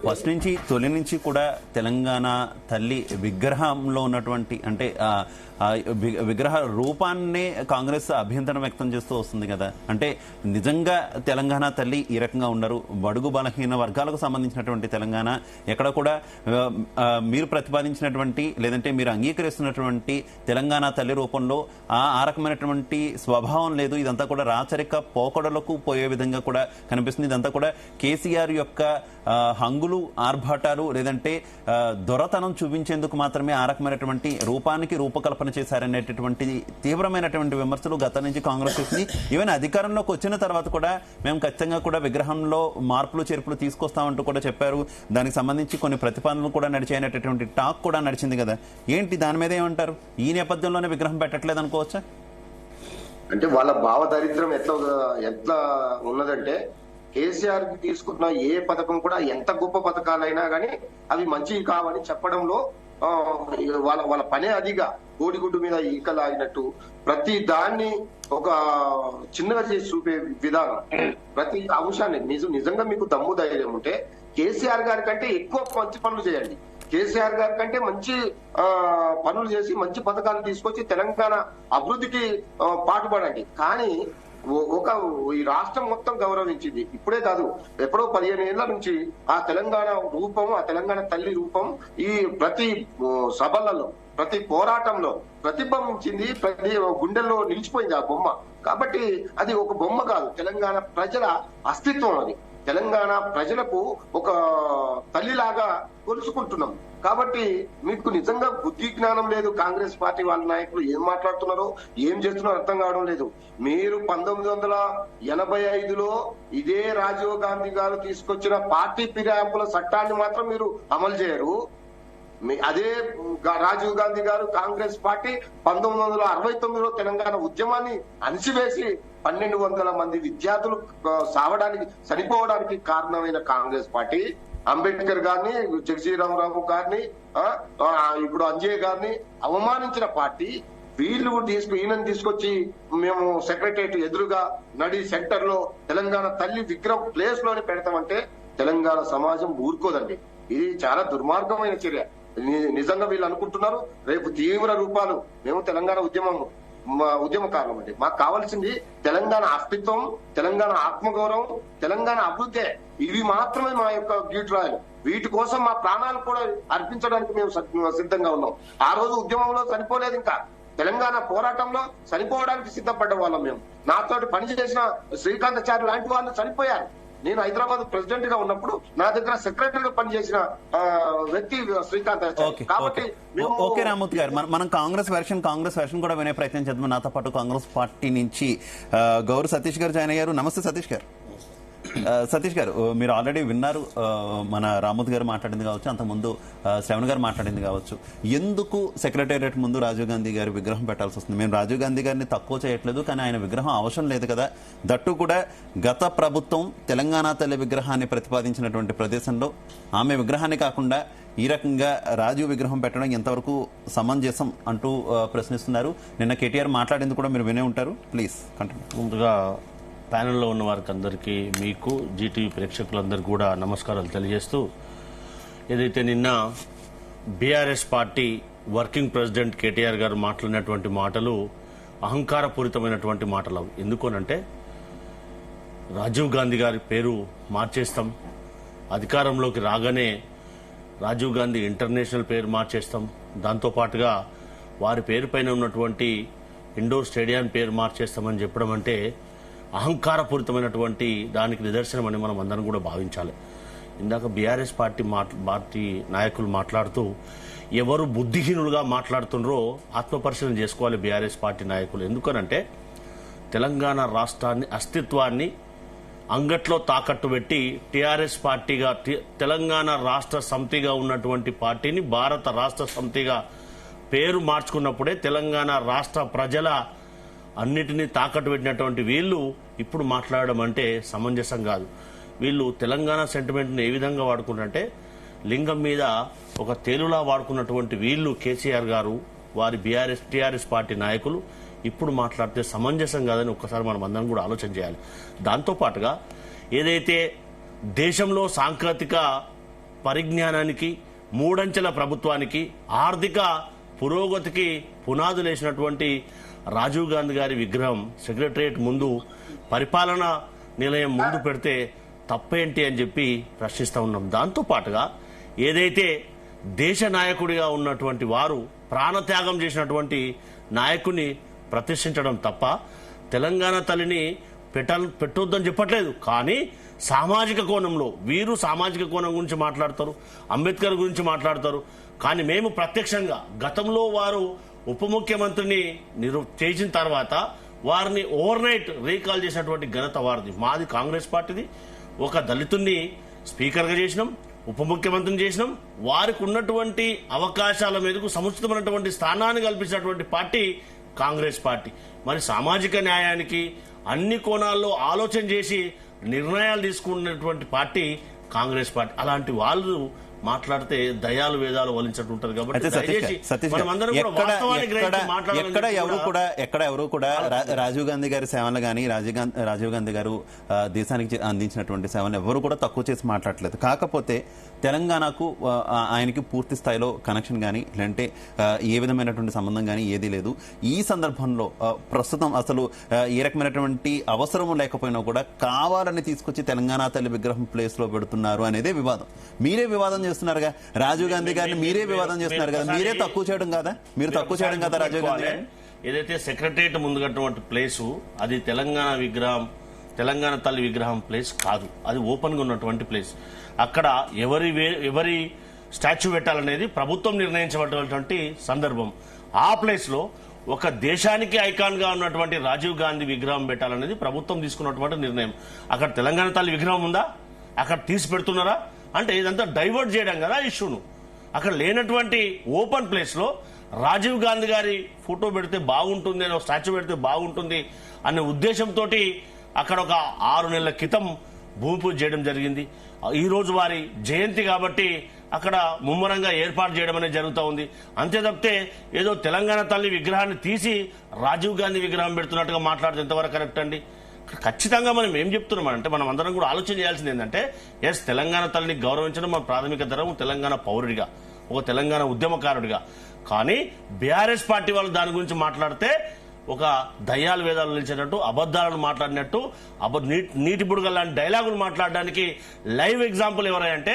ఫస్ట్ నుంచి తొలి నుంచి కూడా తెలంగాణ తల్లి విగ్రహంలో ఉన్నటువంటి, అంటే విగ్రహ రూపాన్నే కాంగ్రెస్ అభ్యంతరం వ్యక్తం చేస్తూ వస్తుంది కదా. అంటే నిజంగా తెలంగాణ తల్లి ఈ రకంగా ఉండరు, బడుగు బలహీన వర్గాలకు సంబంధించినటువంటి తెలంగాణ ఎక్కడ కూడా మీరు ప్రతిపాదించినటువంటి, లేదంటే మీరు అంగీకరిస్తున్నటువంటి తెలంగాణ తల్లి రూపంలో ఆ రకమైనటువంటి స్వభావం లేదు. ఇదంతా కూడా రాచరిక పోకడలకు పోయే విధంగా కూడా కనిపిస్తుంది. ఇదంతా కూడా కేసీఆర్ యొక్క హంగులు ఆర్భాటాలు లేదంటే దొరతనం చూపించేందుకు మాత్రమే ఆ రకమైనటువంటి రూపానికి రూపకల్పన చేశారనేటటువంటి తీవ్రమైనటువంటి విమర్శలు గత నుంచి కాంగ్రెస్ చేసింది. ఈవెన్ అధికారంలోకి వచ్చిన తర్వాత కూడా మేము ఖచ్చితంగా కూడా విగ్రహంలో మార్పులు చేర్పులు తీసుకొస్తామంటూ కూడా చెప్పారు. దానికి సంబంధించి కొన్ని ప్రతిపాదనలు కూడా నడిచాయనేటటువంటి టాక్ కూడా నడిచింది కదా, ఏంటి దాని మీద ఏమంటారు? ఈ నేపథ్యంలోనే విగ్రహం పెట్టట్లేదు అనుకోవచ్చా? అంటే వాళ్ళ భావదారిద్ర్యం ఎట్లా ఉన్నదంటే, కేసీఆర్ కి తీసుకున్న ఏ పథకం కూడా ఎంత గొప్ప పథకాలైనా కానీ అవి మంచివి కావని చెప్పడంలో వాళ్ళ పనే అదిగా కోడిగుడ్డు మీద ఈకలాగినట్టు ప్రతి దాన్ని ఒక చిన్నగా చేసి చూపే విధానం. ప్రతి అంశాన్ని నిజంగా మీకు దమ్ము ధైర్యం ఉంటే కేసీఆర్ గారి కంటే ఎక్కువ మంచి పనులు చేయండి. కేసీఆర్ గారి కంటే మంచి పనులు చేసి మంచి పథకాలు తీసుకొచ్చి తెలంగాణ అభివృద్ధికి పాటుపడండి. కానీ ఈ రాష్ట్రం మొత్తం గౌరవించింది. ఇప్పుడే కాదు, ఎప్పుడో 15 ఏళ్ల నుంచి ఆ తెలంగాణ రూపం, ఆ తెలంగాణ తల్లి రూపం ఈ ప్రతి సభలలో, ప్రతి పోరాటంలో ప్రతిబింబించింది, ప్రతి గుండెల్లో నిలిచిపోయింది ఆ బొమ్మ. కాబట్టి అది ఒక బొమ్మ కాదు, తెలంగాణ ప్రజల అస్తిత్వం. అది తెలంగాణ ప్రజలకు ఒక తల్లిలాగా కొలుచుకుంటున్నాం. కాబట్టి మీకు నిజంగా బుద్ధి జ్ఞానం లేదు. కాంగ్రెస్ పార్టీ వాళ్ళ నాయకులు ఏం మాట్లాడుతున్నారో ఏం చేస్తున్నారో అర్థం కావడం లేదు. మీరు 1985లో ఇదే రాజీవ్ గాంధీ గారు తీసుకొచ్చిన పార్టీ ఫిరాయింపుల చట్టాన్ని మాత్రం మీరు అమలు చేయరు. అదే రాజీవ్ గాంధీ గారు కాంగ్రెస్ పార్టీ 1969లో తెలంగాణ ఉద్యమాన్ని అణిచివేసి 1200 మంది విద్యార్థులు చనిపోవడానికి కారణమైన కాంగ్రెస్ పార్టీ అంబేద్కర్ గారిని, జగజీరామరావు గారిని, ఇప్పుడు అంజయ్ గారిని అవమానించిన పార్టీ. ఈయనని తీసుకొచ్చి మేము సెక్రటరియట్ ఎదురుగా నడి సెంటర్ లో తెలంగాణ తల్లి విగ్రహం ప్లేస్ లోనే పెడతామంటే తెలంగాణ సమాజం ఊరుకోదండి. ఇది చాలా దుర్మార్గమైన చర్య. నిజంగా వీళ్ళు అనుకుంటున్నారు రేపు తీవ్ర రూపాలు. మేము తెలంగాణ ఉద్యమకారులం అండి. మాకు కావాల్సింది తెలంగాణ అస్తిత్వం, తెలంగాణ ఆత్మగౌరవం, తెలంగాణ అభివృద్ధి. ఇవి మాత్రమే మా యొక్క గీటురాయలు. వీటి కోసం మా ప్రాణాలు కూడా అర్పించడానికి మేము సిద్ధంగా ఉన్నాం. ఆ రోజు ఉద్యమంలో చనిపోలేదు, ఇంకా తెలంగాణ పోరాటంలో చనిపోవడానికి సిద్ధపడ్డ వాళ్ళం మేము. నాతోటి పనిచేసిన శ్రీకాంతాచారి లాంటి వాళ్ళు చనిపోయారు. నేను హైదరాబాద్ ప్రెసిడెంట్ గా ఉన్నప్పుడు నా దగ్గర సెక్రటరీగా పనిచేసిన వ్యక్తి శ్రీకాంతాచారి. కాబట్టి ఓకే రామూర్తి గారు, మనం కాంగ్రెస్ వెర్షన్ కూడా వినే ప్రయత్నం చేద్దాం. నాతో పాటు కాంగ్రెస్ పార్టీ నుంచి గౌరవ్ సతీష్ గారు జాయిన్ అయ్యారు. నమస్తే సతీష్ గారు. సతీష్ గారు, మీరు ఆల్రెడీ విన్నారు మన రామూర్తి గారు మాట్లాడింది కావచ్చు, అంతకుముందు శ్రవణ్ గారు మాట్లాడింది కావచ్చు. ఎందుకు సెక్రటేరియట్ ముందు రాజీవ్ గాంధీ గారి విగ్రహం పెట్టాల్సి వస్తుంది? మేము రాజీవ్ గాంధీ గారిని తక్కువ చేయట్లేదు, కానీ ఆయన విగ్రహం అవసరం లేదు కదా. దట్టు కూడా గత ప్రభుత్వం తెలంగాణ తల్లి విగ్రహాన్ని ప్రతిపాదించినటువంటి ప్రదేశంలో ఆమె విగ్రహాన్ని కాకుండా ఈ రకంగా రాజీవ్ విగ్రహం పెట్టడం ఎంతవరకు సమంజసం అంటూ ప్రశ్నిస్తున్నారు. నిన్న కేటీఆర్ మాట్లాడింది కూడా మీరు వినే ఉంటారు. Please continue. ముందుగా ప్యానెల్లో ఉన్న వారికి అందరికీ, మీకు జీటీవీ ప్రేక్షకులందరికీ కూడా నమస్కారాలు తెలియజేస్తూ, ఏదైతే నిన్న BRS party working president KTR గారు మాట్లాడినటువంటి మాటలు అహంకారపూరితమైనటువంటి మాటలు. ఎందుకోనంటే రాజీవ్ గాంధీ గారి పేరు మార్చేస్తాం, అధికారంలోకి రాగానే రాజీవ్ గాంధీ ఇంటర్నేషనల్ పేరు మార్చేస్తాం, దాంతోపాటుగా వారి పేరు పైన ఉన్నటువంటి ఇండోర్ స్టేడియం పేరు మార్చేస్తామని చెప్పడం అంటే అహంకారపూరితమైనటువంటి దానికి నిదర్శనం అని మనం అందరం కూడా భావించాలి. ఇందాక బీఆర్ఎస్ పార్టీ నాయకులు మాట్లాడుతూ ఎవరు బుద్ధిహీనులుగా మాట్లాడుతున్నారో ఆత్మపరిశీలన చేసుకోవాలి బీఆర్ఎస్ పార్టీ నాయకులు. ఎందుకనంటే తెలంగాణ రాష్ట్రాన్ని అస్తిత్వాన్ని అంగట్లో తాకట్టు పెట్టి టీఆర్ఎస్ పార్టీగా, తెలంగాణ రాష్ట్ర సమితిగా ఉన్నటువంటి పార్టీని భారత రాష్ట్ర సమితిగా పేరు మార్చుకున్నప్పుడే తెలంగాణ రాష్ట్ర ప్రజల అన్నిటినీ తాకట్టు పెట్టినటువంటి వీళ్ళు ఇప్పుడు మాట్లాడడం అంటే సమంజసం కాదు. వీళ్ళు తెలంగాణ సెంటిమెంట్ని ఏ విధంగా వాడుకుంటారంటే లింగం మీద ఒక తేలులా వాడుకున్నటువంటి వీళ్ళు కేసీఆర్ గారు, వారి టీఆర్ఎస్ పార్టీ నాయకులు ఇప్పుడు మాట్లాడితే సమంజసం కాదని ఒక్కసారి మనం అందరం కూడా ఆలోచన చేయాలి. దాంతోపాటుగా ఏదైతే దేశంలో సాంకేతిక పరిజ్ఞానానికి, మూడంచెల ప్రభుత్వానికి, ఆర్థిక పురోగతికి పునాదులేసినటువంటి రాజీవ్ గాంధీ గారి విగ్రహం సెక్రటరియట్ ముందు, పరిపాలనా నిలయం ముందు పెడితే తప్పేంటి అని చెప్పి ప్రశ్నిస్తూ ఉన్నాం. దాంతోపాటుగా ఏదైతే దేశ నాయకుడిగా ఉన్నటువంటి వారు ప్రాణత్యాగం చేసినటువంటి నాయకుని ప్రతిష్ఠించడం తప్ప తెలంగాణ తల్లిని పెట్టొద్దని చెప్పట్లేదు. కానీ సామాజిక కోణంలో వీరు సామాజిక కోణం గురించి మాట్లాడతారు, అంబేద్కర్ గురించి మాట్లాడతారు. కానీ మేము ప్రత్యక్షంగా గతంలో వారు ఉప ముఖ్యమంత్రిని చేసిన తర్వాత వారిని ఓవర్ నైట్ రీకాల్ చేసినటువంటి ఘనత వారిది. మాది కాంగ్రెస్ పార్టీది. ఒక దళితుడిని స్పీకర్గా చేసినాం, ఉప ముఖ్యమంత్రిని చేసినాం. వారికి ఉన్నటువంటి అవకాశాల మీదకు సముచితమైనటువంటి స్థానాన్ని కల్పించినటువంటి పార్టీ కాంగ్రెస్ పార్టీ. మరి సామాజిక న్యాయానికి అన్ని కోణాల్లో ఆలోచన చేసి నిర్ణయాలు తీసుకున్నటువంటి పార్టీ కాంగ్రెస్ పార్టీ. అలాంటి వాళ్ళు మాట్లాడితే దయాలు వేదాలు వలించట్టుంటారు. కాబట్టి సతీష్ ఎక్కడ ఎవరు కూడా రాజీవ్ గాంధీ గారి సేవలు కానీ రాజీవ్ గాంధీ గారు దేశానికి అందించినటువంటి సేవలు ఎవరు కూడా తక్కువ చేసి మాట్లాడలేదు. కాకపోతే తెలంగాణకు ఆయనకి పూర్తి స్థాయిలో కనెక్షన్ కానీ లేదంటే ఏ విధమైనటువంటి సంబంధం కానీ ఏదీ లేదు. ఈ సందర్భంలో ప్రస్తుతం అసలు ఏ రకమైనటువంటి అవసరం లేకపోయినా కూడా కావాలని తీసుకొచ్చి తెలంగాణ తల్లి విగ్రహం ప్లేస్ లో పెడుతున్నారు అనేదే వివాదం. మీరే వివాదం చేస్తున్నారుగా రాజీవ్ గాంధీ గారిని, మీరే వివాదం చేస్తున్నారు కదా, మీరే తక్కువ చేయడం కదా, మీరు తక్కువ చేయడం కదా రాజీవ్ గాంధీ గారిని. ఏదైతే సెక్రటరియట్ ముందుగటువంటి ప్లేసు అది తెలంగాణ తల్లి విగ్రహం ప్లేస్ కాదు, అది ఓపెన్ గా ఉన్నటువంటి ప్లేస్. అక్కడ ఎవరి స్టాచ్యూ పెట్టాలనేది ప్రభుత్వం నిర్ణయించబడినటువంటి సందర్భం. ఆ ప్లేస్ లో ఒక దేశానికి ఐకాన్ గా ఉన్నటువంటి రాజీవ్ గాంధీ విగ్రహం పెట్టాలనేది ప్రభుత్వం తీసుకున్నటువంటి నిర్ణయం. అక్కడ తెలంగాణ తల్లి విగ్రహం ఉందా? అక్కడ తీసి పెడుతున్నారా? అంటే ఇదంతా డైవర్ట్ చేయడం కదా ఇష్యూను. అక్కడ లేనటువంటి ఓపెన్ ప్లేస్ లో రాజీవ్ గాంధీ గారి ఫోటో పెడితే బాగుంటుంది అని, స్టాచ్యూ పెడితే బాగుంటుంది అనే ఉద్దేశంతో అక్కడ ఒక 6 నెలల క్రితం భూమి పూజ చేయడం జరిగింది. ఈ రోజు వారి జయంతి కాబట్టి అక్కడ ముమ్మరంగా ఏర్పాటు చేయడం అనేది జరుగుతూ ఉంది. అంతే తప్పితే ఏదో తెలంగాణ తల్లి విగ్రహాన్ని తీసి రాజీవ్ గాంధీ విగ్రహం పెడుతున్నట్టుగా మాట్లాడితే ఎంతవరకు కరెక్ట్ అండి? ఖచ్చితంగా మనం ఏం చెప్తున్నామంటే మనం అందరం కూడా ఆలోచన చేయాల్సింది ఏంటంటే, ఎస్ తెలంగాణ తల్లిని గౌరవించడం మన ప్రాథమిక ధర్మం, తెలంగాణ పౌరుడిగా, ఒక తెలంగాణ ఉద్యమకారుడిగా. కానీ బీఆర్ఎస్ పార్టీ వాళ్ళు దాని గురించి మాట్లాడితే ఒక దయ్యాలు వేదాలు నిలిచేటట్టు, అబద్దాలను మాట్లాడినట్టు, నీటి బుడగ లాంటి డైలాగులు మాట్లాడడానికి లైవ్ ఎగ్జాంపుల్ ఎవరంటే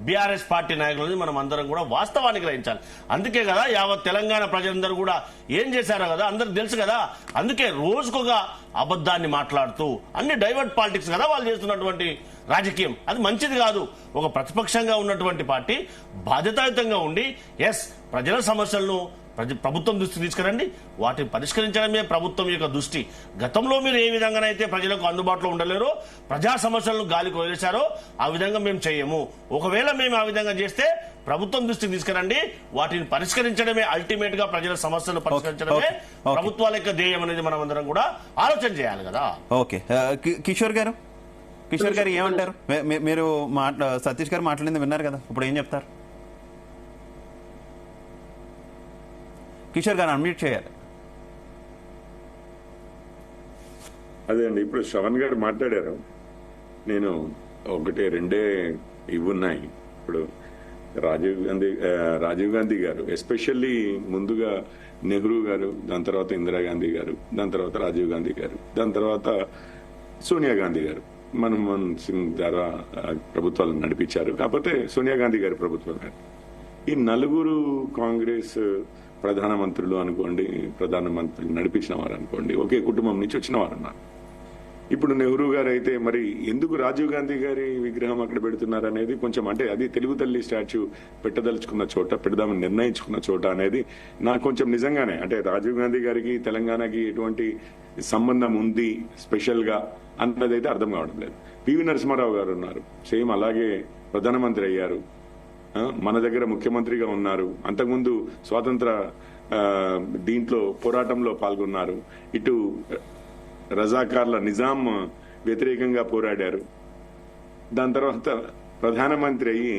బీఆర్ఎస్ పార్టీ నాయకులని మనం అందరం కూడా వాస్తవాన్ని గ్రహించాలి. అందుకే కదా యావత్ తెలంగాణ ప్రజలందరూ కూడా ఏం చేశారో కదా అందరికి తెలుసు కదా. అందుకే రోజుకొక అబద్దాన్ని మాట్లాడుతూ అన్ని డైవర్ట్ పాలిటిక్స్ కదా వాళ్ళు చేస్తున్నటువంటి రాజకీయం. అది మంచిది కాదు. ఒక ప్రతిపక్షంగా ఉన్నటువంటి పార్టీ బాధ్యతాయుతంగా ఉండి ఎస్ ప్రజల సమస్యలను ప్రభుత్వం దృష్టికి తీసుకురండి, వాటిని పరిష్కరించడమే ప్రభుత్వం యొక్క దృష్టి. గతంలో మీరు ఏ విధంగానైతే ప్రజలకు అందుబాటులో ఉండలేరో, ప్రజా సమస్యలను గాలికి వదిలేశారో ఆ విధంగా మేము చేయము. ఒకవేళ మేము ఆ విధంగా చేస్తే ప్రభుత్వం దృష్టికి తీసుకురండి, వాటిని పరిష్కరించడమే అల్టిమేట్ గా ప్రజల సమస్యలు పరిష్కరించడమే ప్రభుత్వాల యొక్క ధ్యేయం అనేది మనం అందరం కూడా ఆలోచన చేయాలి కదా. ఓకే, కిషోర్ గారు ఏమంటారు? మీరు సతీష్ గారు మాట్లాడింది విన్నారు కదా, ఇప్పుడు ఏం చెప్తారు? కిషోర్ గారు అన్మ్యూట్ చేయాలి. అదే అండి, ఇప్పుడు శ్రవణ్ గారు మాట్లాడారు. నేను రెండే ఇవున్నాయి. ఇప్పుడు రాజీవ్ గాంధీ గారు ఎస్పెషల్లీ ముందుగా నెహ్రూ గారు, దాని తర్వాత ఇందిరాగాంధీ గారు, దాని తర్వాత రాజీవ్ గాంధీ గారు, దాని తర్వాత సోనియా గాంధీ గారు మన్మోహన్ సింగ్ ద్వారా ప్రభుత్వాలను నడిపించారు. కాకపోతే సోనియా గాంధీ గారి ప్రభుత్వం గారు ఈ నలుగురు కాంగ్రెస్ ప్రధానమంత్రులు అనుకోండి, ప్రధానమంత్రులు నడిపించిన వారు అనుకోండి, ఒకే కుటుంబం నుంచి వచ్చిన వారు అన్నారు. ఇప్పుడు నెహ్రూ గారు అయితే మరి ఎందుకు రాజీవ్ గాంధీ గారి విగ్రహం అక్కడ పెడుతున్నారు అనేది కొంచెం, అంటే అది తెలుగు తల్లి స్టాచ్యూ పెట్టదలుచుకున్న చోట, పెడదామని నిర్ణయించుకున్న చోట అనేది నాకు కొంచెం నిజంగానే, అంటే రాజీవ్ గాంధీ గారికి తెలంగాణకి ఎటువంటి సంబంధం ఉంది స్పెషల్ గా అన్నదైతే అర్థం కావడం లేదు. పివి నరసింహారావు గారు ఉన్నారు, సేమ్ అలాగే ప్రధానమంత్రి అయ్యారు, మన దగ్గర ముఖ్యమంత్రిగా ఉన్నారు, అంతకుముందు స్వాతంత్ర దీంట్లో పోరాటంలో పాల్గొన్నారు, ఇటు రజాకార్ల నిజాం వ్యతిరేకంగా పోరాడారు, దాని తర్వాత ప్రధానమంత్రి అయ్యి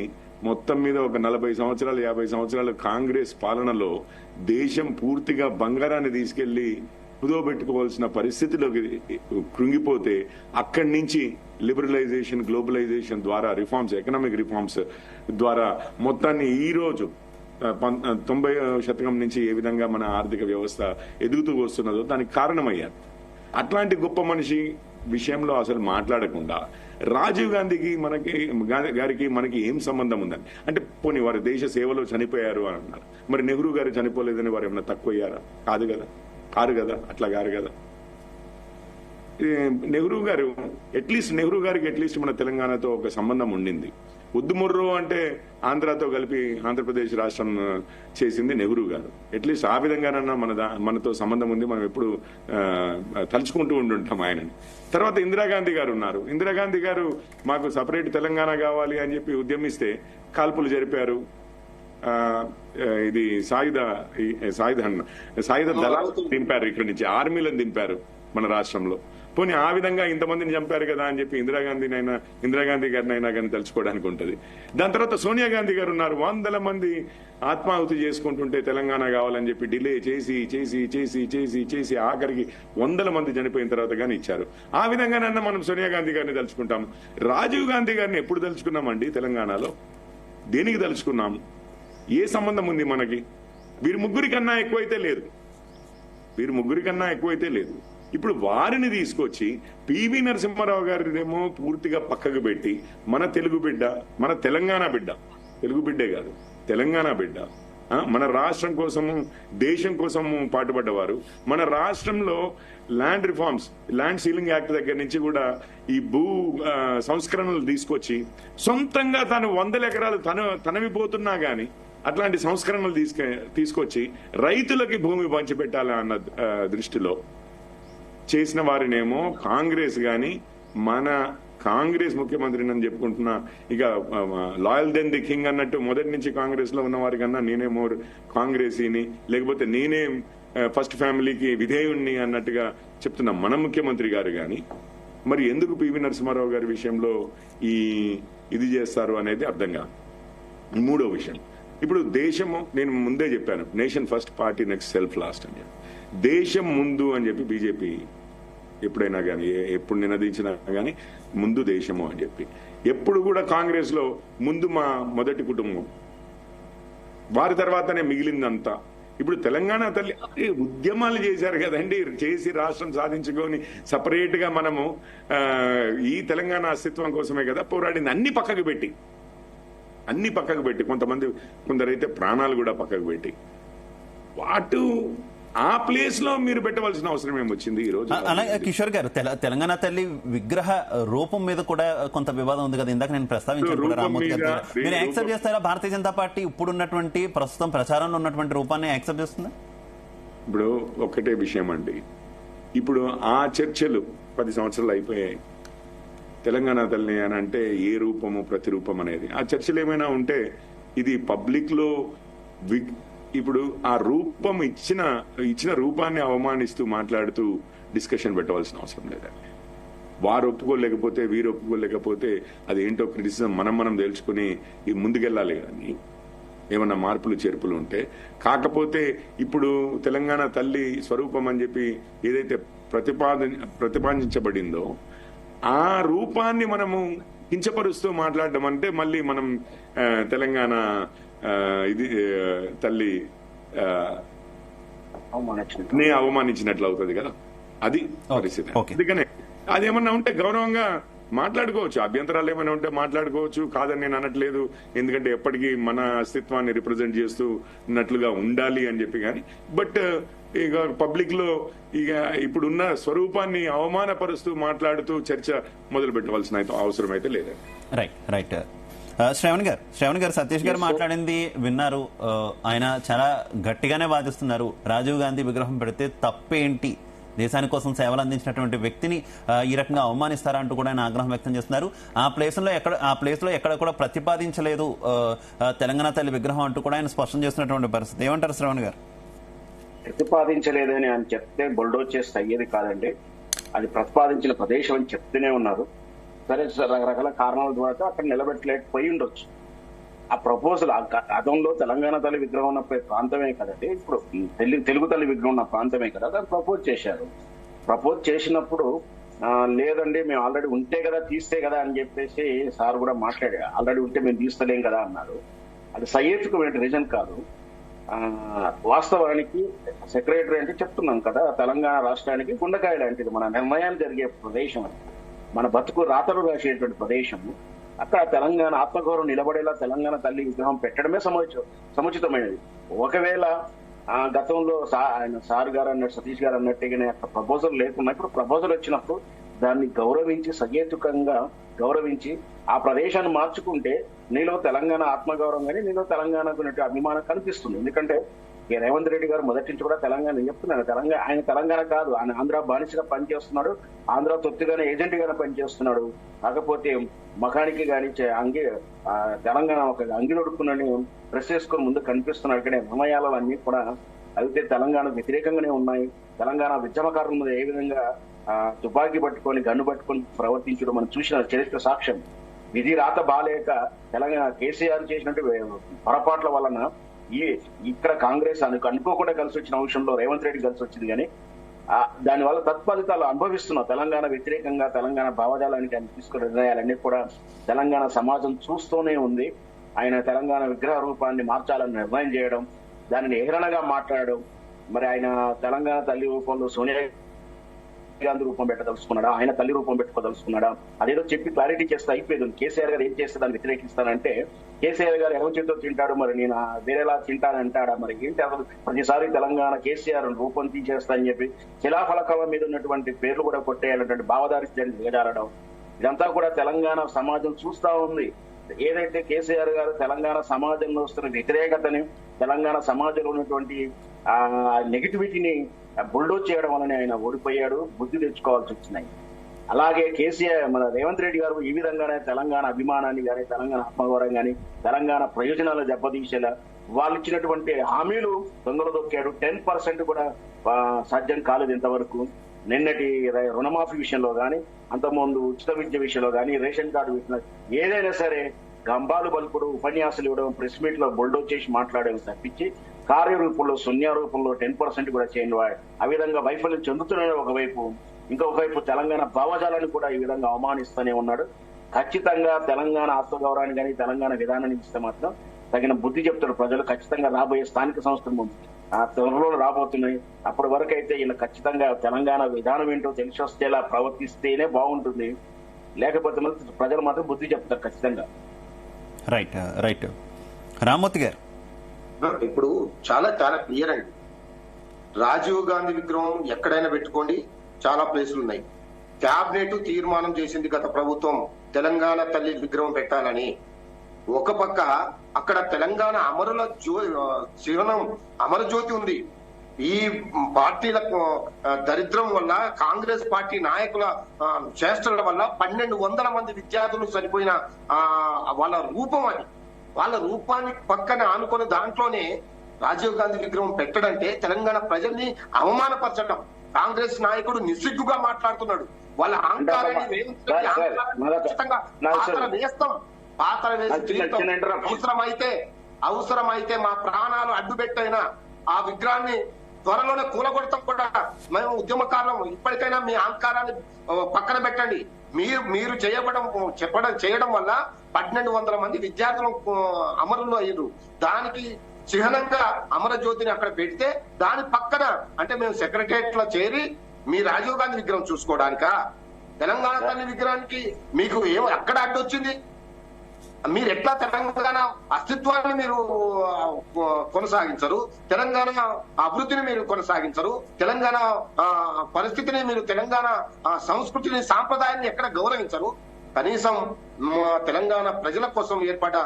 మొత్తం మీద ఒక 40 సంవత్సరాలు 50 సంవత్సరాలు కాంగ్రెస్ పాలనలో దేశం పూర్తిగా బంగారాన్ని తీసుకెళ్లి కుదోబెట్టుకోవాల్సిన పరిస్థితిలోకి కృంగిపోతే అక్కడి నుంచి లిబరలైజేషన్, గ్లోబలైజేషన్ ద్వారా రిఫార్మ్స్, ఎకనామిక్ రిఫార్మ్స్ ద్వారా మొత్తాన్ని ఈ రోజు 90వ శతకం నుంచి ఏ విధంగా మన ఆర్థిక వ్యవస్థ ఎదుగుతూ వస్తున్నదో దానికి కారణమయ్యారు. అట్లాంటి గొప్ప మనిషి విషయంలో అసలు మాట్లాడకుండా రాజీవ్ గారికి మనకి ఏం సంబంధం ఉందని, అంటే పోనీ వారి దేశ సేవలో చనిపోయారు అని అన్నారు. మరి నెహ్రూ గారు చనిపోలేదని వారు ఏమన్నా తక్కువ అయ్యారా? కారు కదా, అట్లా గారు కదా. నెహ్రూ గారు నెహ్రూ గారికి అట్లీస్ట్ మన తెలంగాణతో ఒక సంబంధం ఉండింది. ఉద్దుముర్రు అంటే ఆంధ్రాతో కలిపి ఆంధ్రప్రదేశ్ రాష్ట్రం చేసింది నెహ్రూ గారు. అట్లీస్ట్ ఆ విధంగానన్నా మనతో సంబంధం ఉంది, మనం ఎప్పుడు తలుచుకుంటూ ఉంటుంటాం ఆయనని. తర్వాత ఇందిరాగాంధీ గారు ఉన్నారు. ఇందిరాగాంధీ గారు మాకు సపరేట్ తెలంగాణ కావాలి అని చెప్పి ఉద్యమిస్తే కాల్పులు జరిపారు. ఇది సాయుధ దళాలు దింపారు, ఇక్కడి నుంచి ఆర్మీలను దింపారు మన రాష్ట్రంలో. పోనీ ఆ విధంగా ఇంతమందిని చంపారు కదా అని చెప్పి ఇందిరాగాంధీ గారినైనా కానీ తలుచుకోవడానికి ఉంటుంది. దాని తర్వాత సోనియా గాంధీ గారు ఉన్నారు. 100 మంది ఆత్మాహుతి చేసుకుంటుంటే తెలంగాణ కావాలని చెప్పి డిలే చేసి చేసి చేసి చేసి చేసి ఆఖరికి 100 మంది చనిపోయిన తర్వాత కానీ ఇచ్చారు. ఆ విధంగానన్నా మనం సోనియా గాంధీ గారిని తలుచుకుంటాం. రాజీవ్ గాంధీ గారిని ఎప్పుడు తలుచుకున్నామండి తెలంగాణలో? దేనికి తలుచుకున్నాము? ఏ సంబంధం ఉంది మనకి? వీరి ముగ్గురి కన్నా ఎక్కువైతే లేదు. ఇప్పుడు వారిని తీసుకొచ్చి పివి నరసింహారావు గారినేమో పూర్తిగా పక్కకు పెట్టి మన తెలుగు బిడ్డ, మన తెలంగాణ బిడ్డ, తెలుగు బిడ్డే కాదు తెలంగాణ బిడ్డ, మన రాష్ట్రం కోసము దేశం కోసము పాటుపడ్డవారు, మన రాష్ట్రంలో land reforms, land ceiling act దగ్గర నుంచి కూడా ఈ భూ సంస్కరణలు తీసుకొచ్చి సొంతంగా తాను 100 ఎకరాలు తనవి పోతున్నా గాని అట్లాంటి సంస్కరణలు తీసుకొచ్చి రైతులకి భూమి పంచిపెట్టాలన్న దృష్టిలో చేసిన వారినేమో కాంగ్రెస్ గాని, మన కాంగ్రెస్ ముఖ్యమంత్రిని అని చెప్పుకుంటున్నా, ఇక లాయల్ దెన్ ది కింగ్ అన్నట్టు మొదటి నుంచి కాంగ్రెస్ లో ఉన్న వారి కన్నా నేనే మోర్ కాంగ్రెసీని, లేకపోతే నేనే ఫస్ట్ ఫ్యామిలీకి విధేయుణ్ణి అన్నట్టుగా చెప్తున్న మన ముఖ్యమంత్రి గారు గాని మరి ఎందుకు పివి నరసింహారావు గారి విషయంలో ఇది చేస్తారు అనేది అర్థం కాదు. మూడో విషయం, ఇప్పుడు దేశము, నేను ముందే చెప్పాను, nation first party next self last అని చెప్పి, దేశం ముందు అని చెప్పి బీజేపీ ఎప్పుడైనా కానీ ఎప్పుడు నినదించినా కానీ ముందు దేశము అని చెప్పి, ఎప్పుడు కూడా కాంగ్రెస్ లో ముందు మా మొదటి కుటుంబం, వారి తర్వాతనే మిగిలిందంతా. ఇప్పుడు తెలంగాణ తల్లి ఉద్యమాలు చేశారు కదండి, చేసి రాష్ట్రం సాధించుకొని సపరేట్ గా మనము ఈ తెలంగాణ అస్తిత్వం కోసమే కదా పోరాడింది. అన్ని పక్కకు పెట్టి కొందరైతే ప్రాణాలు కూడా పక్కకు పెట్టి ఆ ప్లేస్ లో మీరు పెట్టవలసిన అవసరం ఏమొచ్చింది ఈ రోజు? అలాగే కిషోర్ గారు, తెలంగాణ తల్లి విగ్రహ రూపం మీద కూడా కొంత వివాదం ఉంది కదా, ఇందాక నేను ప్రస్తావించాను కూడా. రామ్మూర్తి గారు, మీరు యాక్సెప్ట్ చేస్తారా భారతీయ జనతా పార్టీ ఇప్పుడున్నటువంటి ప్రస్తుతం ప్రచారంలో ఉన్నటువంటి రూపాన్ని యాక్సెప్ట్ చేస్తుందా? ఇప్పుడు ఒకటే విషయం అండి, ఇప్పుడు ఆ చర్చలు 10 సంవత్సరాలు అయిపోయాయి. తెలంగాణ తల్లి అని అంటే ఏ రూపము ప్రతిరూపం అనేది ఆ చర్చలు ఏమైనా ఉంటే ఇది పబ్లిక్ లో ఇప్పుడు ఆ రూపం ఇచ్చిన రూపాన్ని అవమానిస్తూ మాట్లాడుతూ డిస్కషన్ పెట్టవలసిన అవసరం లేదండి. వారు ఒప్పుకోలేకపోతే వీరు ఒప్పుకోలేకపోతే అది ఏంటో క్రిటిసిజం మనం తెలుసుకుని ముందుకెళ్ళాలి కానీ ఏమన్నా మార్పులు చేర్పులు ఉంటే. కాకపోతే ఇప్పుడు తెలంగాణ తల్లి స్వరూపం అని చెప్పి ఏదైతే ప్రతిపాదించబడిందో ఆ రూపాన్ని మనము కించపరుస్తూ మాట్లాడడం అంటే మళ్ళీ మనం తెలంగాణ తల్లి అవమానించినట్లు అవుతుంది కదా, అది పరిస్థితి. అందుకనే అదేమన్నా ఉంటే గౌరవంగా మాట్లాడుకోవచ్చు, అభ్యంతరాలు ఏమైనా ఉంటే మాట్లాడుకోవచ్చు, కాదని నేను అనట్లేదు. ఎందుకంటే ఎప్పటికీ మన అస్తిత్వాన్ని రిప్రజెంట్ చేస్తూ ఉన్నట్లుగా ఉండాలి అని చెప్పి. కానీ బట్ ఇక పబ్లిక్ లో ఇక ఇప్పుడున్న స్వరూపాన్ని అవమానపరుస్తూ మాట్లాడుతూ చర్చ మొదలు పెట్టవలసిన అవసరం అయితే లేదండి. రైట్ శ్రవణ్ గారు సతీష్ గారు మాట్లాడింది విన్నారు. ఆయన చాలా గట్టిగానే వాదిస్తున్నారు. రాజీవ్ గాంధీ విగ్రహం పెడితే తప్పేంటి, దేశాని కోసం సేవలు అందించినటువంటి వ్యక్తిని ఈ రకంగా అవమానిస్తారా అంటూ కూడా ఆయన ఆగ్రహం వ్యక్తం చేస్తున్నారు. ఆ ప్లేస్ లో ఎక్కడ కూడా ప్రతిపాదించలేదు తెలంగాణ తల్లి విగ్రహం అంటూ కూడా ఆయన స్పష్టం చేస్తున్నటువంటి పరిస్థితి. ఏమంటారు శ్రవణ్ గారు? ప్రతిపాదించలేదని ఆయన చెప్తే బుల్డోజ్ చేస్తే అయ్యేది కాదండి. అది ప్రతిపాదించిన ప్రదేశం అని చెప్తూనే ఉన్నారు. సరే, రకరకాల కారణాల ద్వారా అక్కడ నిలబెట్టలేకపోయి ఉండొచ్చు. ఆ ప్రపోజల్ గతంలో తెలంగాణ తల్లి విగ్రహం ఉన్న ప్రాంతమే కదండి, ఇప్పుడు తెలుగు తల్లి విగ్రహం ఉన్న ప్రాంతమే కదా, దాన్ని ప్రపోజ్ చేశారు. ప్రపోజ్ చేసినప్పుడు లేదండి మేము ఆల్రెడీ ఉంటే కదా తీస్తే కదా అని చెప్పేసి సార్ కూడా మాట్లాడారు. ఆల్రెడీ ఉంటే మేము తీస్తలేం కదా అన్నారు. అది సహేతుకమైన రీజన్ కాదు. వాస్తవానికి సెక్రటరీ అంటే చెప్తున్నాం కదా, తెలంగాణ రాష్ట్రానికి గుండెకాయ లాంటిది, మన నిర్ణయాలు జరిగే ప్రదేశం, మన బతుకు రాతలు రాసేటువంటి ప్రదేశం. అక్కడ తెలంగాణ ఆత్మగౌరవం నిలబడేలా తెలంగాణ తల్లి విగ్రహం పెట్టడమే సముచితమైనది. ఒకవేళ గతంలో ఆయన సార్ గారు అన్నట్టు సతీష్ గారు అన్నట్టుగానే అక్కడ ప్రపోజల్ లేకున్నా ఇప్పుడు ప్రపోజల్ వచ్చినప్పుడు దాన్ని గౌరవించి సహేతుకంగా గౌరవించి ఆ ప్రదేశాన్ని మార్చుకుంటే నీలో తెలంగాణ ఆత్మగౌరవం కానీ నీలో తెలంగాణకు అభిమానం కనిపిస్తుంది. ఎందుకంటే రేవంత్ రెడ్డి గారు మొదటి నుంచి కూడా తెలంగాణ చెప్తున్నాను, ఆయన తెలంగాణ కాదు, ఆయన ఆంధ్ర బానిసగా పనిచేస్తున్నాడు, ఆంధ్ర తొత్తుగానే ఏజెంట్ గానే పనిచేస్తున్నాడు. కాకపోతే మఖానికి కానీ తెలంగాణ ఒక అంగిలొడుకునని డ్రెస్ వేసుకొని ముందు కనిపిస్తున్నాడు. కానీ సమయాలన్నీ కూడా అయితే తెలంగాణ వ్యతిరేకంగానే ఉన్నాయి. తెలంగాణ ఉద్యమకారుల మీద ఏ విధంగా తుపాకీ పట్టుకొని గన్ను పట్టుకొని ప్రవర్తించడం మనం చూసిన చరిత్ర సాక్ష్యం. విధి రాత బాలేక తెలంగాణ కేసీఆర్ చేసినట్టు పొరపాట్ల వలన ఇక్కడ కాంగ్రెస్ అనుకోకుండా కలిసి వచ్చిన అంశంలో రేవంత్ రెడ్డి కలిసి వచ్చింది. కానీ దానివల్ల తత్ఫలితాలు అనుభవిస్తున్నాం. తెలంగాణ వ్యతిరేకంగా తెలంగాణ భావజాలానికి ఆయన తీసుకున్న నిర్ణయాలన్నీ కూడా తెలంగాణ సమాజం చూస్తూనే ఉంది. ఆయన తెలంగాణ విగ్రహ రూపాన్ని మార్చాలని నిర్ణయం చేయడం, దానిని ఏహరణగా మాట్లాడడం, మరి ఆయన తెలంగాణ తల్లి రూపంలో సోనియా గాంధీ రూపం పెట్టదలుచుకున్నాడా, ఆయన తల్లి రూపం పెట్టుకోదలుచుకున్నాడా, అదేదో చెప్పి క్లారిటీ చేస్తే అయిపోయింది. కేసీఆర్ గారు ఏం చేస్తే దాన్ని వ్యతిరేకిస్తానంటే కేసీఆర్ గారు ఎవరి చేతితో తింటాడు, మరి నేను వేరేలా తింటానంటాడా, మరి ఏంటి అసలు ప్రతిసారి తెలంగాణ కేసీఆర్ రూపం తీసేస్తా అని చెప్పి శిలాఫలకం మీద ఉన్నటువంటి పేర్లు కూడా కొట్టేయాలన్నటువంటి భావదారిత్యాన్ని దిగజారడం, ఇదంతా కూడా తెలంగాణ సమాజం చూస్తా ఉంది. ఏదైతే కేసీఆర్ గారు తెలంగాణ సమాజంలో వస్తున్న వ్యతిరేకతని, తెలంగాణ సమాజంలో ఉన్నటువంటి నెగిటివిటీని బుల్డోజ్ చేయడం వల్లనే ఆయన ఓడిపోయాడు, బుద్ధి తెచ్చుకోవాల్సి వచ్చినాయి. అలాగే కేసీఆర్ మన రేవంత్ రెడ్డి గారు ఈ విధంగానే తెలంగాణ అభిమానాన్ని కానీ, తెలంగాణ ఆత్మగౌరవం కానీ, తెలంగాణ ప్రయోజనాలు దెబ్బతీసేలా వాళ్ళు ఇచ్చినటువంటి హామీలు దొంగలు దొక్కాడు. 10% కూడా సాధ్యం కాలేదు ఇంతవరకు. నిన్నటి రుణమాఫీ విషయంలో కానీ, అంతకుముందు ఉచిత విద్య విషయంలో కానీ, రేషన్ కార్డు విషయంలో ఏదైనా సరే గంబాలు బలుపుడు, ఉపన్యాసాలు ఇవ్వడం, ప్రెస్ మీట్ లో బుల్డోజ్ చేసి మాట్లాడేవి తప్పించి కార్యరూపంలో శూన్య రూపంలో 10% కూడా చేయండి. ఆ విధంగా వైఫల్యం చెందుతున్నాడు ఒకవైపు. ఇంకొక వైపు తెలంగాణ భావజాలాన్ని కూడా ఈ విధంగా అవమానిస్తూనే ఉన్నాడు. ఖచ్చితంగా తెలంగాణ ఆత్మగౌరవాన్ని కానీ, తెలంగాణ విధానాన్ని ఇస్తే మాత్రం తగిన బుద్ధి చెప్తారు ప్రజలు. ఖచ్చితంగా రాబోయే స్థానిక సంస్థలు త్వరలో రాబోతున్నాయి. అప్పటి వరకు అయితే ఇలా ఖచ్చితంగా తెలంగాణ విధానం ఏంటో తెలిసి వస్తేలా ప్రవర్తిస్తేనే బాగుంటుంది. లేకపోతే ప్రజలు మాత్రం బుద్ధి చెప్తారు ఖచ్చితంగా. రైట్ రామ్మూర్తి గారు, ఇప్పుడు చాలా క్లియర్ అండి. రాజీవ్ గాంధీ విగ్రహం ఎక్కడైనా పెట్టుకోండి, చాలా ప్లేసులు ఉన్నాయి. క్యాబినెట్ తీర్మానం చేసింది గత ప్రభుత్వం తెలంగాణ తల్లి విగ్రహం పెట్టాలని. ఒక పక్క అక్కడ తెలంగాణ అమరుల చిహ్నం అమరజ్యోతి ఉంది. ఈ పార్టీల దరిద్రం వల్ల, కాంగ్రెస్ పార్టీ నాయకుల చేష్టల వల్ల 1200 మంది విద్యార్థులు చనిపోయిన వాళ్ళ రూపం అది. వాళ్ళ రూపాన్ని పక్కన ఆనుకొని దాంట్లోనే రాజీవ్ గాంధీ విగ్రహం పెట్టడంటే తెలంగాణ ప్రజల్ని అవమానపరచడం. కాంగ్రెస్ నాయకుడు నిస్సిగ్గుగా మాట్లాడుతున్నాడు. వాళ్ళ అహంకారాన్ని పాత్ర వేసి అవసరమైతే మా ప్రాణాలు అడ్డుపెట్టైనా ఆ విగ్రహాన్ని త్వరలోనే కూలగొడతాం కూడా మేము ఉద్యమకారులం. ఇప్పటికైనా మీ అహంకారాన్ని పక్కన పెట్టండి. మీరు చేయడం వల్ల 1200 మంది విద్యార్థులు అమరులు అయ్యారు. దానికి చిహ్నంగా అమరజ్యోతిని అక్కడ పెడితే దాని పక్కన అంటే మేము సెక్రటరియట్ లో చేరి మీ రాజీవ్ గాంధీ విగ్రహం చూసుకోవడానికా? తెలంగాణ తల్లి విగ్రహానికి మీకు ఎక్కడ అడ్డొచ్చింది? మీరు ఎట్లా తెలంగాణ అస్తిత్వాన్ని మీరు కొనసాగించరు, తెలంగాణ అభివృద్ధిని మీరు కొనసాగించరు, తెలంగాణ పరిస్థితిని మీరు, తెలంగాణ సంస్కృతిని, సాంప్రదాయాన్ని ఎక్కడ గౌరవించరు. కనీసం తెలంగాణ ప్రజల కోసం ఏర్పడ్డ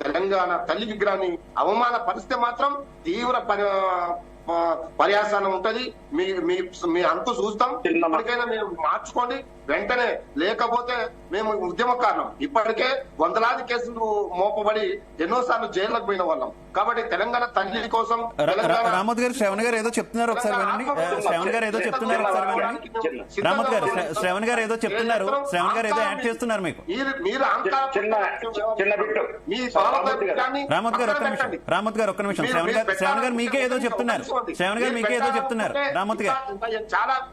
తెలంగాణ తల్లి విగ్రహాన్ని అవమాన పరిస్థితి మాత్రం తీవ్ర పర్యాసనం ఉంటది. మీ అంతు చూస్తాం. ఇప్పటికైనా మీరు మార్చుకోండి వెంటనే, లేకపోతే మేము ఉద్యమకారణం. ఇప్పటికే 100లాది కేసులు మోపబడి ఎన్నోసార్లు జైల్లోకి పోయిన వాళ్ళం. కాబట్టి తెలంగాణ తల్లి కోసం రామోద్ గారు, శ్రవణ్ గారు ఏదో చెప్తున్నారు, ఒకసారి వినండి. శ్రవణ్ గారు ఏదో చెప్తున్నారు, ఒకసారి వినండి. రామోద్ గారు, శ్రవణ్ గారు ఏదో చెప్తున్నారు, శ్రవణ్ గారు ఏదో యాడ్ చేస్తున్నారు మీకు. మీరు రామోద్ గారు ఒక్క నిమిషం. శ్రవణ్ గారు మీకే ఏదో చెప్తున్నారు. రామోద్ గారు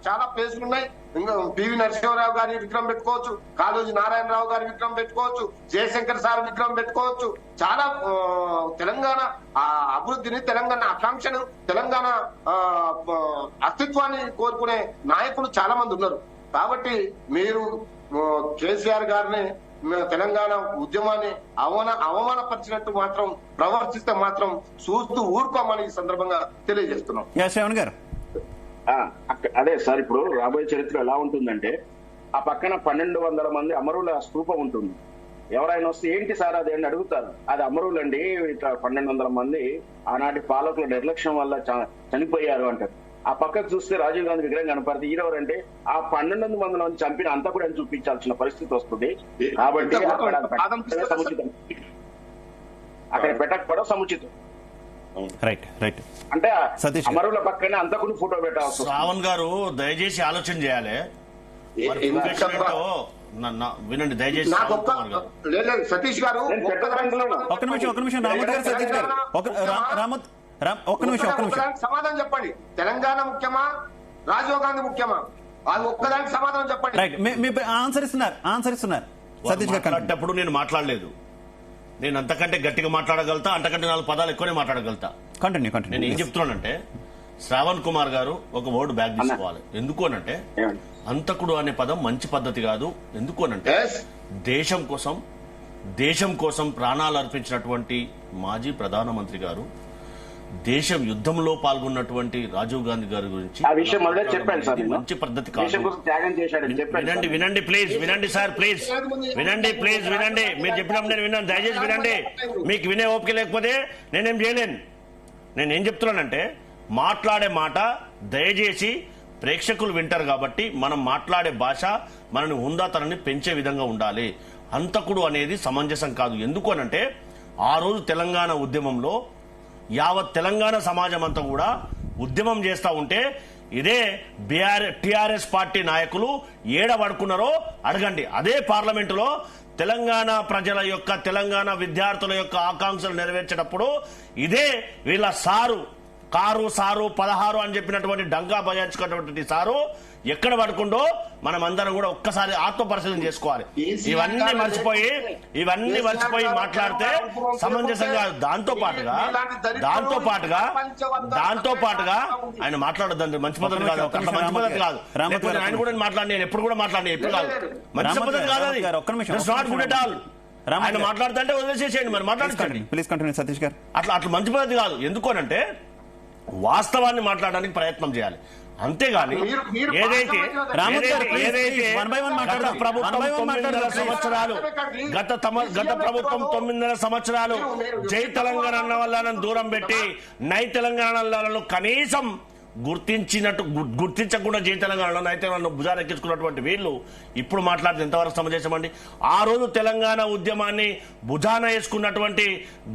చాలా ప్లేసులు ఉన్నాయి. ఇంకా పివి నరసింహారావు గారి విగ్రహం పెట్టుకోవచ్చు, కాళోజీ నారాయణరావు గారి విగ్రహం పెట్టుకోవచ్చు, జయశంకర్ సార్ విగ్రహం పెట్టుకోవచ్చు. చాలా తెలంగాణ అభివృద్ధిని, తెలంగాణ ఆకాంక్షను, తెలంగాణ అస్తిత్వాన్ని కోరుకునే నాయకులు చాలా మంది ఉన్నారు. కాబట్టి మీరు కేసీఆర్ గారిని తెలంగాణ ఉద్యమాన్ని అవమానపరిచినట్టు మాత్రం ప్రవర్తిస్తే మాత్రం చూస్తూ ఊరుకోమని ఈ సందర్భంగా తెలియజేస్తున్నాం. శ్రవణ్ గారు, అదే సార్, ఇప్పుడు రాబోయే చరిత్ర ఎలా ఉంటుందంటే ఆ పక్కన 1200 మంది అమరుల స్తూపం ఉంటుంది. ఎవరైనా వస్తే ఏంటి సార్ అది అని అడుగుతారు. అది అమరులండి, ఇట్లా 1200 మంది ఆనాటి పాలకుల నిర్లక్ష్యం వల్ల చనిపోయారు అంటారు. ఆ పక్కకు చూస్తే రాజీవ్ గాంధీ విగ్రహం కనపడుతుంది. ఈరెవరంటే ఆ 1200 మంది చంపిన అంతా కూడా చూపించాల్సిన పరిస్థితి వస్తుంది. కాబట్టి అక్కడ పెట్టకపోవడం సముచితం. Right right. అంటే సతీష్ గారు. అమరుల పక్కనే అంతకుని ఫోటో పెట్టాల్సి. శ్రావణ్ గారు దయచేసి ఆలోచన చేయాలి. మరి ఎందుకంటే వినండి దయచేసి. నాకు లేదు సతీష్ గారు ఒక్క నిమిషం రామత్ గారు, సతీష్ గారు రామత్ ఒక్క నిమిషం. సమాధానం చెప్పండి. తెలంగాణ ముఖ్యమా రాజీవ్ గాంధీ ముఖ్యమా? అది ఒక్కదానికి సమాధానం చెప్పండి. రైట్, మీ ఆన్సర్ ఇస్తున్నారు సతీష్ గారు. మాట్లాడేటప్పుడు నేను మాట్లాడలేదు. నేను అంతకంటే గట్టిగా మాట్లాడగలుగుతా, అంతకంటే 4 పదాలు ఎక్కువనే మాట్లాడగలుగుతా. కంటిన్యూ. నేను ఏం చెప్తున్నానంటే శ్రావణ్ కుమార్ గారు ఒక వర్డ్ బ్యాక్ తీసుకోవాలి. ఎందుకు అనంటే అంతకుడు అనే పదం మంచి పద్ధతి కాదు. ఎందుకు అనంటే దేశం కోసం ప్రాణాలు అర్పించినటువంటి మాజీ ప్రధానమంత్రి గారు, దేశం యుద్ధంలో పాల్గొన్నటువంటి రాజీవ్ గాంధీ గారి గురించి ఆ విషయం మొదలే చెప్పాను సార్. మంచి పద్ధతి కాదు. దేశం కోసం త్యాగం చేశాడని చెప్పాను. వినండి ప్లీజ్, వినండి సార్ ప్లీజ్, వినండి. మీరు చెప్పినప్పుడు నేను విన్నాను, దయచేసి వినండి. మీకు వినే ఓపిక లేకపోతే నేనేం చేయలేను. నేనేం చెప్తున్నానంటే మాట్లాడే మాట దయచేసి ప్రేక్షకులు వింటారు కాబట్టి మనం మాట్లాడే భాష మనని హుందాతనాన్ని పెంచే విధంగా ఉండాలి. హంతకుడు అనేది సమంజసం కాదు. ఎందుకు అనంటే ఆ రోజు తెలంగాణ ఉద్యమంలో యావత్ తెలంగాణ సమాజం అంతా కూడా ఉద్యమం చేస్తా ఉంటే ఇదే టిఆర్ఎస్ పార్టీ నాయకులు ఏడబడుకున్నారో అడగండి. అదే పార్లమెంటులో తెలంగాణ ప్రజల యొక్క, తెలంగాణ విద్యార్థుల యొక్క ఆకాంక్షలు నెరవేర్చేటప్పుడు ఇదే వీళ్ళ కారు 16 అని చెప్పినటువంటి డంగా బజాయించుకున్నటువంటి సారు ఎక్కడ పడుకుండో మనం అందరం కూడా ఒక్కసారి ఆత్మ పరిశీలన చేసుకోవాలి. ఇవన్నీ మర్చిపోయి మాట్లాడితే సమంజసం కాదు. దాంతో పాటుగా ఆయన మాట్లాడద్దండి. మంచి పద్ధతి కాదు, అట్లా మంచి పద్ధతి కాదు. ఆయన కూడా నేను ఎప్పుడు కూడా మాట్లాడి ఎప్పుడు కాదు, మంచి పద్ధతి కాదు. అది నాట్ గుడ్ ఎట్ ఆల్. ఆయన మాట్లాడుతుంటే వదిలేసేసేయండి, మరి మాట్లాడుకోండి ప్లీజ్ కంటిన్యూ సతీష్ గారు. అట్లా మంచి పద్ధతి కాదు. ఎందుకోనంటే వాస్తవాన్ని మాట్లాడడానికి ప్రయత్నం చేయాలి. అంతేగాని ఏదైతే గత ప్రభుత్వం 9.5 సంవత్సరాలు జై తెలంగాణ అన్న వాళ్ళని దూరం పెట్టి నై తెలంగాణ కనీసం గుర్తించకుండా జై తెలంగాణలో అయితే భుజాలు ఎక్కించుకున్నటువంటి వీళ్ళు ఇప్పుడు మాట్లాడితే ఎంతవరకు సమంజసం అండి? ఆ రోజు తెలంగాణ ఉద్యమాన్ని భుజాన వేసుకున్నటువంటి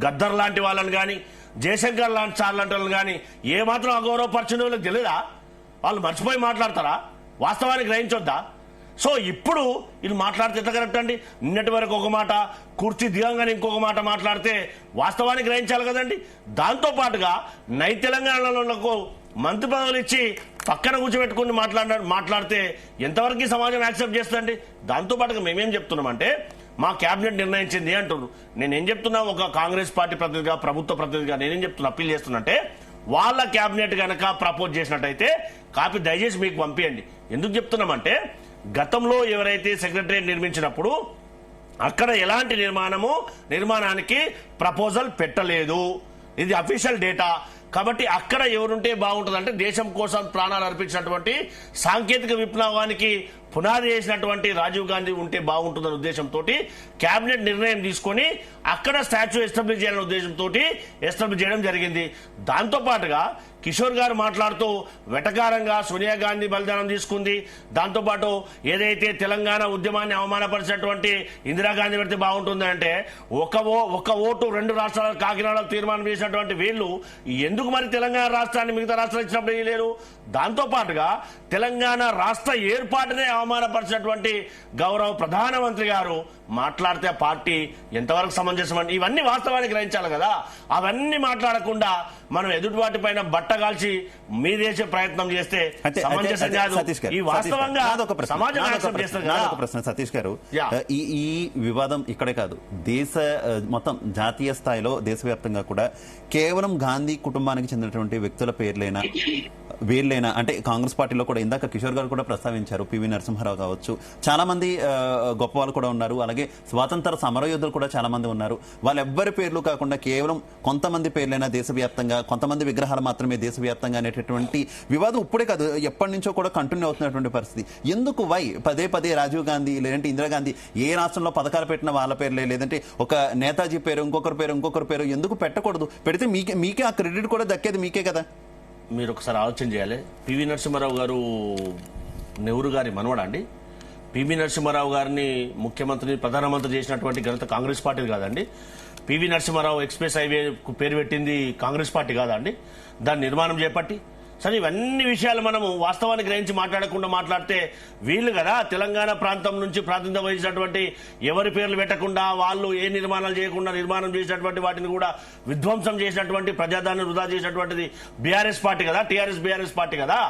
గద్దర్ లాంటి వాళ్ళని కానీ, జయశంకర్ లాంటి సార్ లాంటి వాళ్ళని కానీ ఏమాత్రం అగౌరవపరిచిన వాళ్ళకి తెలియదా? వాళ్ళు మర్చిపోయి మాట్లాడతారా? వాస్తవాన్ని గ్రహించొద్దా? సో ఇప్పుడు ఇది మాట్లాడితే ఎట్లా కరెక్ట్ అండి? నిన్నటి వరకు ఒక మాట, కుర్చీ దిగంగానే ఇంకొక మాట మాట్లాడితే వాస్తవాన్ని గ్రహించాలి కదండి. దాంతో పాటుగా నై తెలంగాణలకు మంత్రి పదవులు ఇచ్చి పక్కన కూర్చోబెట్టుకుని మాట్లాడితే ఎంతవరకు సమాజం యాక్సెప్ట్ చేస్తుందండి? దాంతో పాటుగా మేమేం చెప్తున్నామంటే మా కేబినెట్ నిర్ణయించింది అంటున్నారు. నేనేం చెప్తున్నా, ఒక కాంగ్రెస్ పార్టీ ప్రతినిధిగా, ప్రభుత్వ ప్రతినిధిగా నేనేం చెప్తున్నా, అప్పీల్ చేస్తున్నట్టే వాళ్ళ కేబినెట్ గనక ప్రపోజ్ చేసినట్టయితే కాపీ దయచేసి మీకు పంపించండి. ఎందుకు చెప్తున్నామంటే గతంలో ఎవరైతే సెక్రటరియట్ నిర్మించినప్పుడు అక్కడ ఎలాంటి నిర్మాణానికి ప్రపోజల్ పెట్టలేదు. ఇది అఫీషియల్ డేటా. కాబట్టి అక్కడ ఎవరుంటే బాగుంటుందంటే దేశం కోసం ప్రాణాలు అర్పించినటువంటి సాంకేతిక విప్లవానికి పునాది చేసినటువంటి రాజీవ్ గాంధీ ఉంటే బాగుంటుందనే ఉద్దేశంతో కేబినెట్ నిర్ణయం తీసుకొని అక్కడ స్టాచ్యూ ఎస్టాబ్లిష్ చేయాలనే ఉద్దేశంతో ఎస్టాబ్లిష్ చేయడం జరిగింది. దాంతో పాటుగా కిషోర్ గారు మాట్లాడుతూ వెటకారంగా సోనియా గాంధీ బలిదానం తీసుకుంది, దాంతోపాటు ఏదైతే తెలంగాణ ఉద్యమాన్ని అవమానపరిచినటువంటి ఇందిరాగాంధీ పెడితే బాగుంటుంది అంటే ఒక ఓటు 2 రాష్ట్రాల కాకినాడలో తీర్మానం చేసినటువంటి వీళ్ళు ఎందుకు మరి తెలంగాణ రాష్ట్రాన్ని మిగతా రాష్ట్రాలు ఇచ్చినప్పుడు వేయలేరు? దాంతో పాటుగా తెలంగాణ రాష్ట్ర ఏర్పాటునే అవమానపరిచినటువంటి గౌరవ ప్రధానమంత్రి గారు మాట్లాడితే పార్టీ ఎంతవరకు సమంజసం అండి? ఇవన్నీ వాస్తవానికి గ్రహించాలి కదా. అవన్నీ మాట్లాడకుండా మనం ఎదుటి వాటి పైన బట్టగాల్చి మీదేసే ప్రయత్నం చేస్తే సమంజసం కాదు. ఈ వాస్తవంగా సమాజం యాక్సెప్ట్ చేస్తుంది కదా. ఒక ప్రశ్న సతీష్ గారు, ఈ వివాదం ఇక్కడే కాదు, మొత్తం జాతీయ స్థాయిలో దేశవ్యాప్తంగా కూడా కేవలం గాంధీ కుటుంబానికి చెందినటువంటి వ్యక్తుల వీళ్ళైనా అంటే కాంగ్రెస్ పార్టీలో కూడా ఇందాక కిషోర్ గారు కూడా ప్రస్తావించారు, పివి నరసింహారావు కావచ్చు, చాలా మంది గొప్ప వాళ్ళు కూడా ఉన్నారు, అలాగే అలాగే స్వాతంత్ర సమరయోధులు కూడా చాలా మంది ఉన్నారు. వాళ్ళెవ్వరి పేర్లు కాకుండా కేవలం కొంతమంది పేర్లైనా దేశవ్యాప్తంగా, కొంతమంది విగ్రహాలు మాత్రమే దేశవ్యాప్తంగా అనేటటువంటి వివాదం ఇప్పుడే కాదు, ఎప్పటి నుంచో కూడా కంటిన్యూ అవుతున్నటువంటి పరిస్థితి. ఎందుకు పదే పదే రాజీవ్ గాంధీ లేదంటే ఇందిరాగాంధీ ఏ రాష్ట్రంలో పథకాలు పెట్టిన వాళ్ళ పేర్లే, లేదంటే ఒక నేతాజీ పేరు ఇంకొకరి పేరు ఎందుకు పెట్టకూడదు? పెడితే మీకే ఆ క్రెడిట్ కూడా దక్కేది మీకే కదా. మీరు ఒకసారి ఆలోచన చేయాలి. పివి నరసింహారావు గారు నెహ్రూ గారి మనవడా అండి? పివి నరసింహారావు గారిని ముఖ్యమంత్రిని ప్రధానమంత్రి చేసినటువంటి ఘనత కాంగ్రెస్ పార్టీ కాదండి? పివి నరసింహారావు ఎక్స్ప్రెస్ హైవే పేరు పెట్టింది కాంగ్రెస్ పార్టీ కాదండి? దాని నిర్మాణం చేపట్టి సరే ఇవన్నీ విషయాలు మనము వాస్తవాన్ని గ్రహించి మాట్లాడకుండా మాట్లాడితే వీళ్ళు కదా తెలంగాణ ప్రాంతం నుంచి ప్రాతినిధ్యం వహించినటువంటి ఎవరి పేర్లు పెట్టకుండా వాళ్ళు ఏ నిర్మాణాలు చేయకుండా నిర్మాణం చేసినటువంటి వాటిని కూడా విధ్వంసం చేసినటువంటి ప్రజాదాన్ని వృధా చేసినటువంటిది బీఆర్ఎస్ పార్టీ కదా, బీఆర్ఎస్ పార్టీ కదా.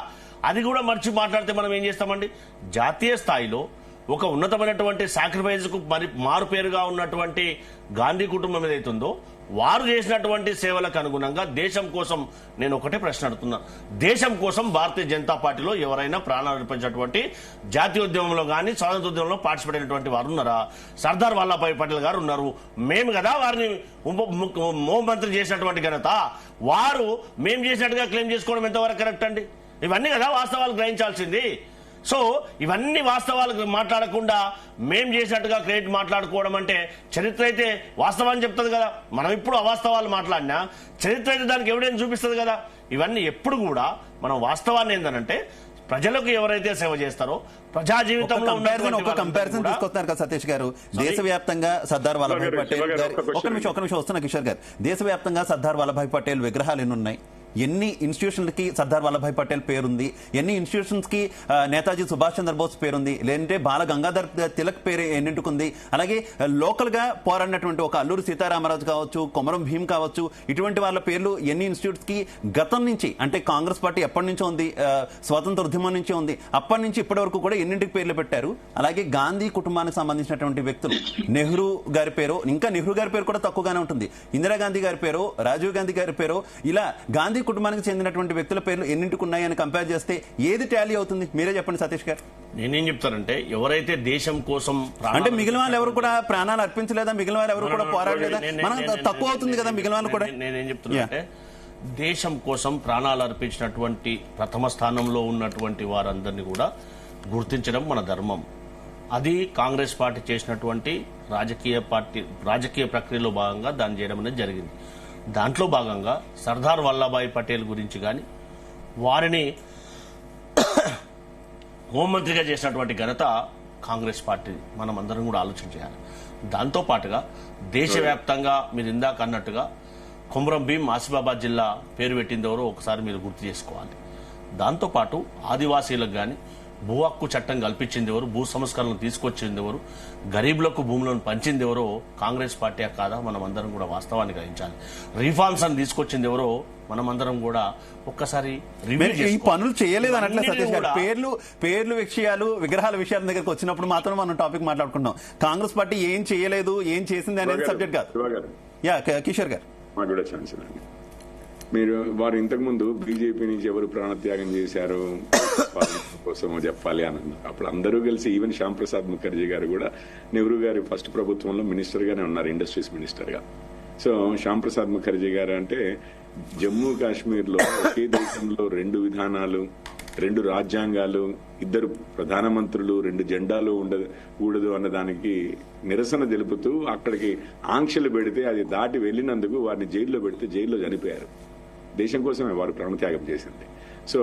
అది కూడా మర్చి మాట్లాడితే మనం ఏం చేస్తామండి? జాతీయ స్థాయిలో ఒక ఉన్నతమైనటువంటి సాక్రిఫైజ్ కు మారు పేరుగా ఉన్నటువంటి గాంధీ కుటుంబం ఏదైతుందో వారు చేసినటువంటి సేవలకు అనుగుణంగా దేశం కోసం నేను ఒకటే ప్రశ్న అడుగుతున్నా. దేశం కోసం భారతీయ జనతా పార్టీలో ఎవరైనా ప్రాణాలు అర్పించినటువంటి జాతీయోద్యమంలో కానీ స్వాతంత్రోద్యమంలో పార్టిసిపేట్ అయినటువంటి వారు ఉన్నారా? సర్దార్ వల్లభాయ్ పటేల్ గారు ఉన్నారు. మేము కదా వారిని హోంమంత్రి చేసినటువంటి ఘనత. వారు మేము చేసినట్టుగా క్లెయిమ్ చేసుకోవడం ఎంతవరకు కరెక్ట్ అండి? ఇవన్నీ కదా వాస్తవాలు గ్రహించాల్సింది. సో ఇవన్నీ వాస్తవాలు మాట్లాడకుండా మేం చేసినట్టుగా క్రెడిట్ మాట్లాడుకోవడం అంటే చరిత్ర అయితే వాస్తవాన్ని చెప్తుంది కదా. మనం ఇప్పుడు అవాస్తవాలు మాట్లాడినా చరిత్ర అయితే దానికి ఎవిడెన్స్ చూపిస్తుంది కదా. ఇవన్నీ ఎప్పుడు కూడా మనం వాస్తవాన్ని ఏంటంటే ప్రజలకు ఎవరైతే సేవ చేస్తారో ప్రజా జీవితంలో ఒక కంపారిజన్ తీసుకొస్తున్నారు కదా సతీష్ గారు. దేశవ్యాప్తంగా సర్దార్ వల్లభాయ్ పటేల్ గారు ఒక నిమిషం వస్తున్నా కిషోర్ గారు. దేశవ్యాప్తంగా సర్దార్ వల్లభాయ్ పటేల్ విగ్రహాలు ఎన్ని ఉన్నాయి? ఎన్ని ఇన్స్టిట్యూషన్లకి సర్దార్ వల్లభాయ్ పటేల్ పేరుంది? ఎన్ని ఇన్స్టిట్యూషన్స్ కి నేతాజీ సుభాష్ చంద్రబోస్ పేరుంది? లేదంటే బాల గంగాధర్ తిలక్ పేరు ఎన్నింటికుంది? అలాగే లోకల్ గా పోరాడినటువంటి ఒక అల్లూరి సీతారామరాజు కావచ్చు, కొమరం భీం కావచ్చు, ఇటువంటి వాళ్ళ పేర్లు ఎన్ని ఇన్స్టిట్యూట్స్ కి గతం నుంచి, అంటే కాంగ్రెస్ పార్టీ ఎప్పటి నుంచో ఉంది, స్వాతంత్ర ఉద్యమం నుంచే ఉంది, అప్పటి నుంచి ఇప్పటి వరకు కూడా ఎన్నింటికి పేర్లు పెట్టారు? అలాగే గాంధీ కుటుంబానికి సంబంధించినటువంటి వ్యక్తులు నెహ్రూ గారి పేరు, ఇంకా నెహ్రూ గారి పేరు కూడా తక్కువగానే ఉంటుంది, ఇందిరాగాంధీ గారి పేరు, రాజీవ్ గాంధీ గారి పేరు, ఇలా గాంధీ కుటుంబానికి చెందినటువంటి వ్యక్తుల పేర్లు ఎన్నింటికి ఉన్నాయని కంపేర్ చేస్తే ఏది టాలీ అవుతుంది? మీరే చెప్పండి సతీష్ గారు. నేనేం చెప్తానంటే ఎవరైతే దేశం కోసం అంటే మిగిలిన వాళ్ళు ఎవరు కూడా ప్రాణాలు అర్పించలేదా? మిగిలిన వాళ్ళు ఎవరు కూడా పోరాడలేదా? మనం తక్కువ అవుతుంది కదా మిగిలిన వాళ్ళు కూడా. నేనేం చెప్తున్నా, దేశం కోసం ప్రాణాలు అర్పించినటువంటి ప్రథమ స్థానంలో ఉన్నటువంటి వారందరినీ కూడా గుర్తించడం మన ధర్మం. అది కాంగ్రెస్ పార్టీ చేసినటువంటి రాజకీయ ప్రక్రియలో భాగంగా దాన్ని చేయడం అనేది జరిగింది. దాంట్లో భాగంగా సర్దార్ వల్లభాయ్ పటేల్ గురించి కానీ వారిని హోంమంత్రిగా చేసినటువంటి ఘనత కాంగ్రెస్ పార్టీ. మనం అందరం కూడా ఆలోచన చేయాలి. దాంతో పాటుగా దేశవ్యాప్తంగా మీరు ఇందాక అన్నట్టుగా కొమరం భీం ఆసిఫాబాద్ జిల్లా పేరు పెట్టింది ఎవరో ఒకసారి మీరు గుర్తు చేసుకోవాలి. దాంతోపాటు ఆదివాసీలకు కానీ భూ హక్కు చట్టం కల్పించింది ఎవరు, భూ సంస్కరణలు తీసుకొచ్చింది ఎవరు, గరీబులకు భూములను పంచింది ఎవరో కాంగ్రెస్ పార్టీ కాదా? మనం అందరం కూడా వాస్తవాన్ని గ్రహించాలి. రిఫార్మ్స్ అని తీసుకొచ్చింది ఎవరో మనం అందరం కూడా ఒక్కసారి ఈ పనులు చేయలేదు అనట్లే సతీష్ గారు. పేర్లు విషయాలు, విగ్రహాల విషయాల దగ్గరకు వచ్చినప్పుడు మాత్రం మనం టాపిక్ మాట్లాడుకుంటాం. కాంగ్రెస్ పార్టీ ఏం చేయలేదు, ఏం చేసింది అనేది సబ్జెక్ట్ కాదు. యా కిషోర్ గారు మాకు కూడా ఛాన్స్ అండి. మీరు వారు ఇంతకుముందు బీజేపీ నుంచి ఎవరు ప్రాణత్యాగం చేశారు కోసమో చెప్పాలి అని అన్నారు. అప్పుడు అందరూ కలిసి ఈవెన్ శ్యామ్ ప్రసాద్ ముఖర్జీ గారు కూడా నెహ్రూ గారి ఫస్ట్ ప్రభుత్వంలో మినిస్టర్ గానే ఉన్నారు, ఇండస్ట్రీస్ మినిస్టర్ గా. సో శ్యామ్ ప్రసాద్ ముఖర్జీ గారు అంటే జమ్మూ కాశ్మీర్ లో ఒకే దేశంలో 2 విధానాలు, 2 రాజ్యాంగాలు, 2 ప్రధానమంత్రులు, 2 జెండాలు ఉండదు అన్నదానికి నిరసన తెలుపుతూ అక్కడికి ఆంక్షలు పెడితే అది దాటి వెళ్లినందుకు వారిని జైల్లో పెడితే జైల్లో చనిపోయారు. దేశం కోసమే వారు ప్రాణత్యాగం చేసింది. సో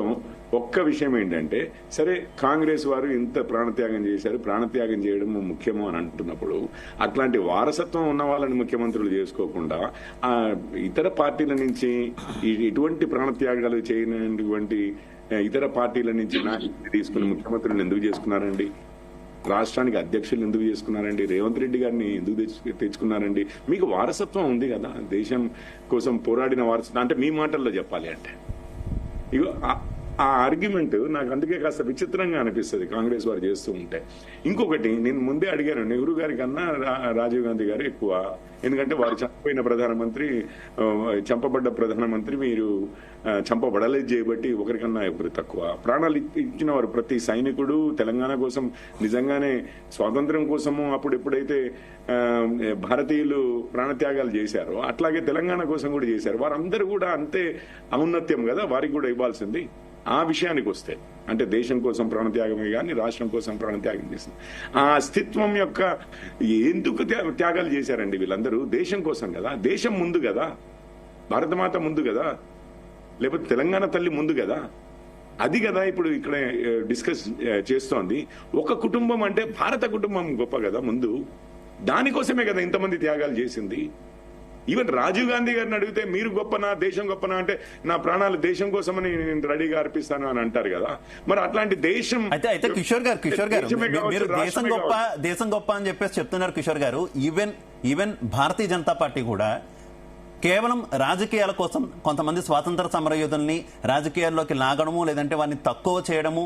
ఒక్క విషయం ఏంటంటే, సరే కాంగ్రెస్ వారు ఇంత ప్రాణత్యాగం చేశారు, ప్రాణత్యాగం చేయడం ముఖ్యము అని అంటున్నప్పుడు అట్లాంటి వారసత్వం ఉన్న వాళ్ళని ముఖ్యమంత్రులు చేసుకోకుండా ఇతర పార్టీల నుంచి ఇటువంటి ప్రాణత్యాగాలు చేయనటువంటి ఇతర పార్టీల నుంచి తీసుకుని ముఖ్యమంత్రులను ఎందుకు చేసుకున్నారండి? రాష్ట్రానికి అధ్యక్షులు ఎందుకు చేసుకున్నారండి? రేవంత్ రెడ్డి గారిని ఎందుకు తెచ్చుకున్నారండి? మీకు వారసత్వం ఉంది కదా, దేశం కోసం పోరాడిన వారసత్వం. అంటే మీ మాటల్లో చెప్పాలి అంటే ఇగో ఆ ఆర్గ్యుమెంట్ నాకు అందుకే కాస్త విచిత్రంగా అనిపిస్తుంది కాంగ్రెస్ వారు చేస్తూ ఉంటే. ఇంకొకటి నేను ముందే అడిగాను, నెహ్రూ గారి కన్నా రాజీవ్ గాంధీ గారు ఎక్కువ, ఎందుకంటే వారు చంపబడ్డ ప్రధానమంత్రి మీరు చంపబడలేదు చేయబట్టి ఒకరికన్నా ఒకరు తక్కువ. ప్రాణాలు ఇచ్చిన వారు ప్రతి సైనికుడు తెలంగాణ కోసం నిజంగానే స్వాతంత్ర్యం కోసము అప్పుడు ఎప్పుడైతే భారతీయులు ప్రాణత్యాగాలు చేశారో అట్లాగే తెలంగాణ కోసం కూడా చేశారు. వారందరూ కూడా అంతే ఔన్నత్యం కదా వారికి కూడా ఇవ్వాల్సింది. ఆ విషయానికి వస్తే అంటే దేశం కోసం ప్రాణత్యాగమే కానీ రాష్ట్రం కోసం ప్రాణత్యాగం చేసింది. ఆ అస్తిత్వం యొక్క ఎందుకు త్యాగాలు చేశారండి వీళ్ళందరూ? దేశం కోసం కదా, దేశం ముందు కదా, భారతమాత ముందు కదా, లేకపోతే తెలంగాణ తల్లి ముందు కదా. అది కదా ఇప్పుడు ఇక్కడ డిస్కస్ చేస్తోంది. ఒక కుటుంబం అంటే భారత కుటుంబం గొప్ప కదా ముందు, దానికోసమే కదా ఇంతమంది త్యాగాలు చేసింది. ఈవెన్ రాజీవ్ గాంధీ గారిని అడిగితే మీరు గొప్పనా దేశం గొప్పనా అంటే నా ప్రాణాలు దేశం కోసమని నేను రెడీగా అర్పిస్తాను అని అంటారు కదా. మరి అట్లాంటి దేశం అయితే కిషోర్ గారు మీరు దేశం గొప్ప అని చెప్పేసి చెప్తున్నారు కిషోర్ గారు. ఈవెన్ భారతీయ జనతా పార్టీ కూడా కేవలం రాజకీయాల కోసం కొంతమంది స్వాతంత్ర సమరయోధుల్ని రాజకీయాల్లోకి లాగడము, లేదంటే వారిని తక్కువ చేయడము,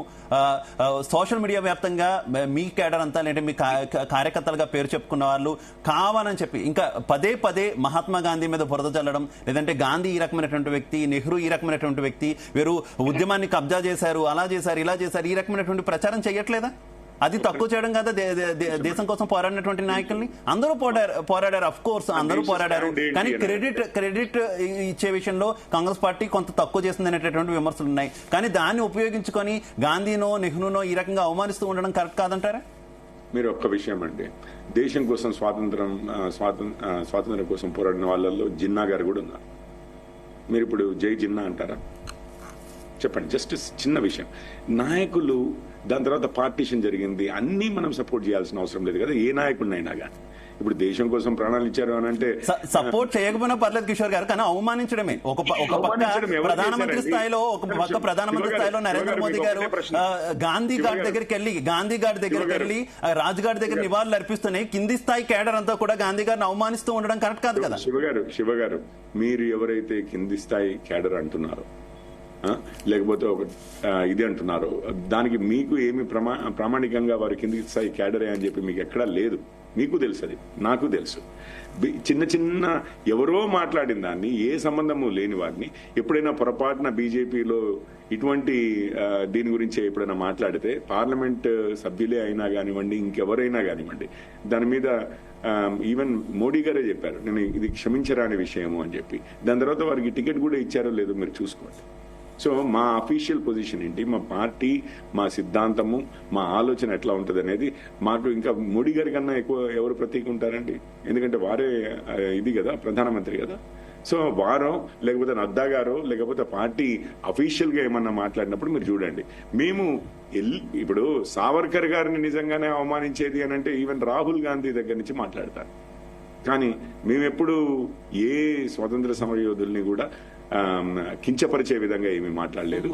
సోషల్ మీడియా వ్యాప్తంగా మీ కేడర్ అంతా లేదంటే మీ కార్యకర్తలుగా పేరు చెప్పుకున్న వాళ్ళు కావాలని చెప్పి ఇంకా పదే మహాత్మా గాంధీ మీద బురద చల్లడం, లేదంటే గాంధీ ఈ రకమైనటువంటి వ్యక్తి, నెహ్రూ ఈ రకమైనటువంటి వ్యక్తి, వీరు ఉద్యమాన్ని కబ్జా చేశారు, అలా చేశారు, ఇలా చేశారు, ఈ రకమైనటువంటి ప్రచారం చేయట్లేదా? అది తక్కువ చేయడం కదా దేశం కోసం పోరాడినటువంటి నాయకుల్ని? అందరూ పోరాడారు, అఫ్ కోర్స్ అందరూ పోరాడారు, కానీ క్రెడిట్ ఇచ్చే విషయంలో కాంగ్రెస్ పార్టీ కొంత తక్కువ చేస్తుంది అనేటటువంటి విమర్శలు ఉన్నాయి. కానీ దాన్ని ఉపయోగించుకొని గాంధీనో నెహ్రూనో ఈ రకంగా అవమానిస్తూ ఉండడం కరెక్ట్ కాదంటారా? మీరు ఒక్క విషయం అండి, దేశం కోసం స్వాతంత్రం కోసం పోరాడిన వాళ్ళల్లో జిన్నా గారు కూడా ఉన్నారు. మీరు ఇప్పుడు జై జిన్నా అంటారా? చెప్పండి. జస్ట్ చిన్న విషయం. నాయకులు దాని తర్వాత పార్టీషన్ జరిగింది, అన్ని మనం సపోర్ట్ చేయాల్సిన అవసరం లేదు కదా ఏ నాయకుడినైనా కానీ. ఇప్పుడు దేశం కోసం ప్రాణాలు ఇచ్చారు అని అంటే సపోర్ట్ చేయకపోయినా పర్లేదు కిషోర్ గారు, కానీ అవమానించడమే. ఒక పక్క ప్రధానమంత్రి స్థాయిలో నరేంద్ర మోదీ గారు గాంధీ ఘాట్ దగ్గరికి వెళ్ళి రాజ్ ఘాట్ దగ్గర నివాళులు అర్పిస్తున్నాయి, కింది స్థాయి కేడర్ అంతా కూడా గాంధీ గారిని అవమానిస్తూ ఉండడం కరెక్ట్ కాదు కదా. శివ గారు మీరు ఎవరైతే కింది స్థాయి కేడర్ అంటున్నారో లేకపోతే ఒక ఇది అంటున్నారు, దానికి మీకు ఏమి ప్రామాణికంగా వారి కింది స్థాయి క్యాడరే అని చెప్పి మీకు ఎక్కడా లేదు. మీకు తెలుసు, అది నాకు తెలుసు. చిన్న ఎవరో మాట్లాడిన దాన్ని, ఏ సంబంధము లేని వారిని ఎప్పుడైనా పొరపాటున బీజేపీలో ఇటువంటి దీని గురించి ఎప్పుడైనా మాట్లాడితే పార్లమెంట్ సభ్యులే అయినా కానివ్వండి, ఇంకెవరైనా కానివ్వండి, దాని మీద ఈవెన్ మోడీ గారే చెప్పారు నేను ఇది క్షమించరాని విషయము అని చెప్పి. దాని తర్వాత వారికి టికెట్ కూడా ఇచ్చారో లేదో మీరు చూసుకోండి. సో మా అఫీషియల్ పొజిషన్ ఏంటి, మా పార్టీ, మా సిద్ధాంతము, మా ఆలోచన ఎట్లా ఉంటుంది అనేది మాకు ఇంకా మోడీ గారి కన్నా ఎక్కువ ఎవరు ప్రతీక ఉంటారండి? ఎందుకంటే వారే ఇది కదా, ప్రధానమంత్రి కదా. సో వారో లేకపోతే నడ్డా గారో లేకపోతే పార్టీ అఫీషియల్ గా ఏమన్నా మాట్లాడినప్పుడు మీరు చూడండి. మేము ఇప్పుడు సావర్కర్ గారిని నిజంగానే అవమానించేది అని అంటే ఈవెన్ రాహుల్ గాంధీ దగ్గర నుంచి మాట్లాడతారు. కానీ మేమెప్పుడు ఏ స్వాతంత్ర సమరయోధుల్ని కూడా కించపరిచే విధంగా ఏమీ మాట్లాడలేదు.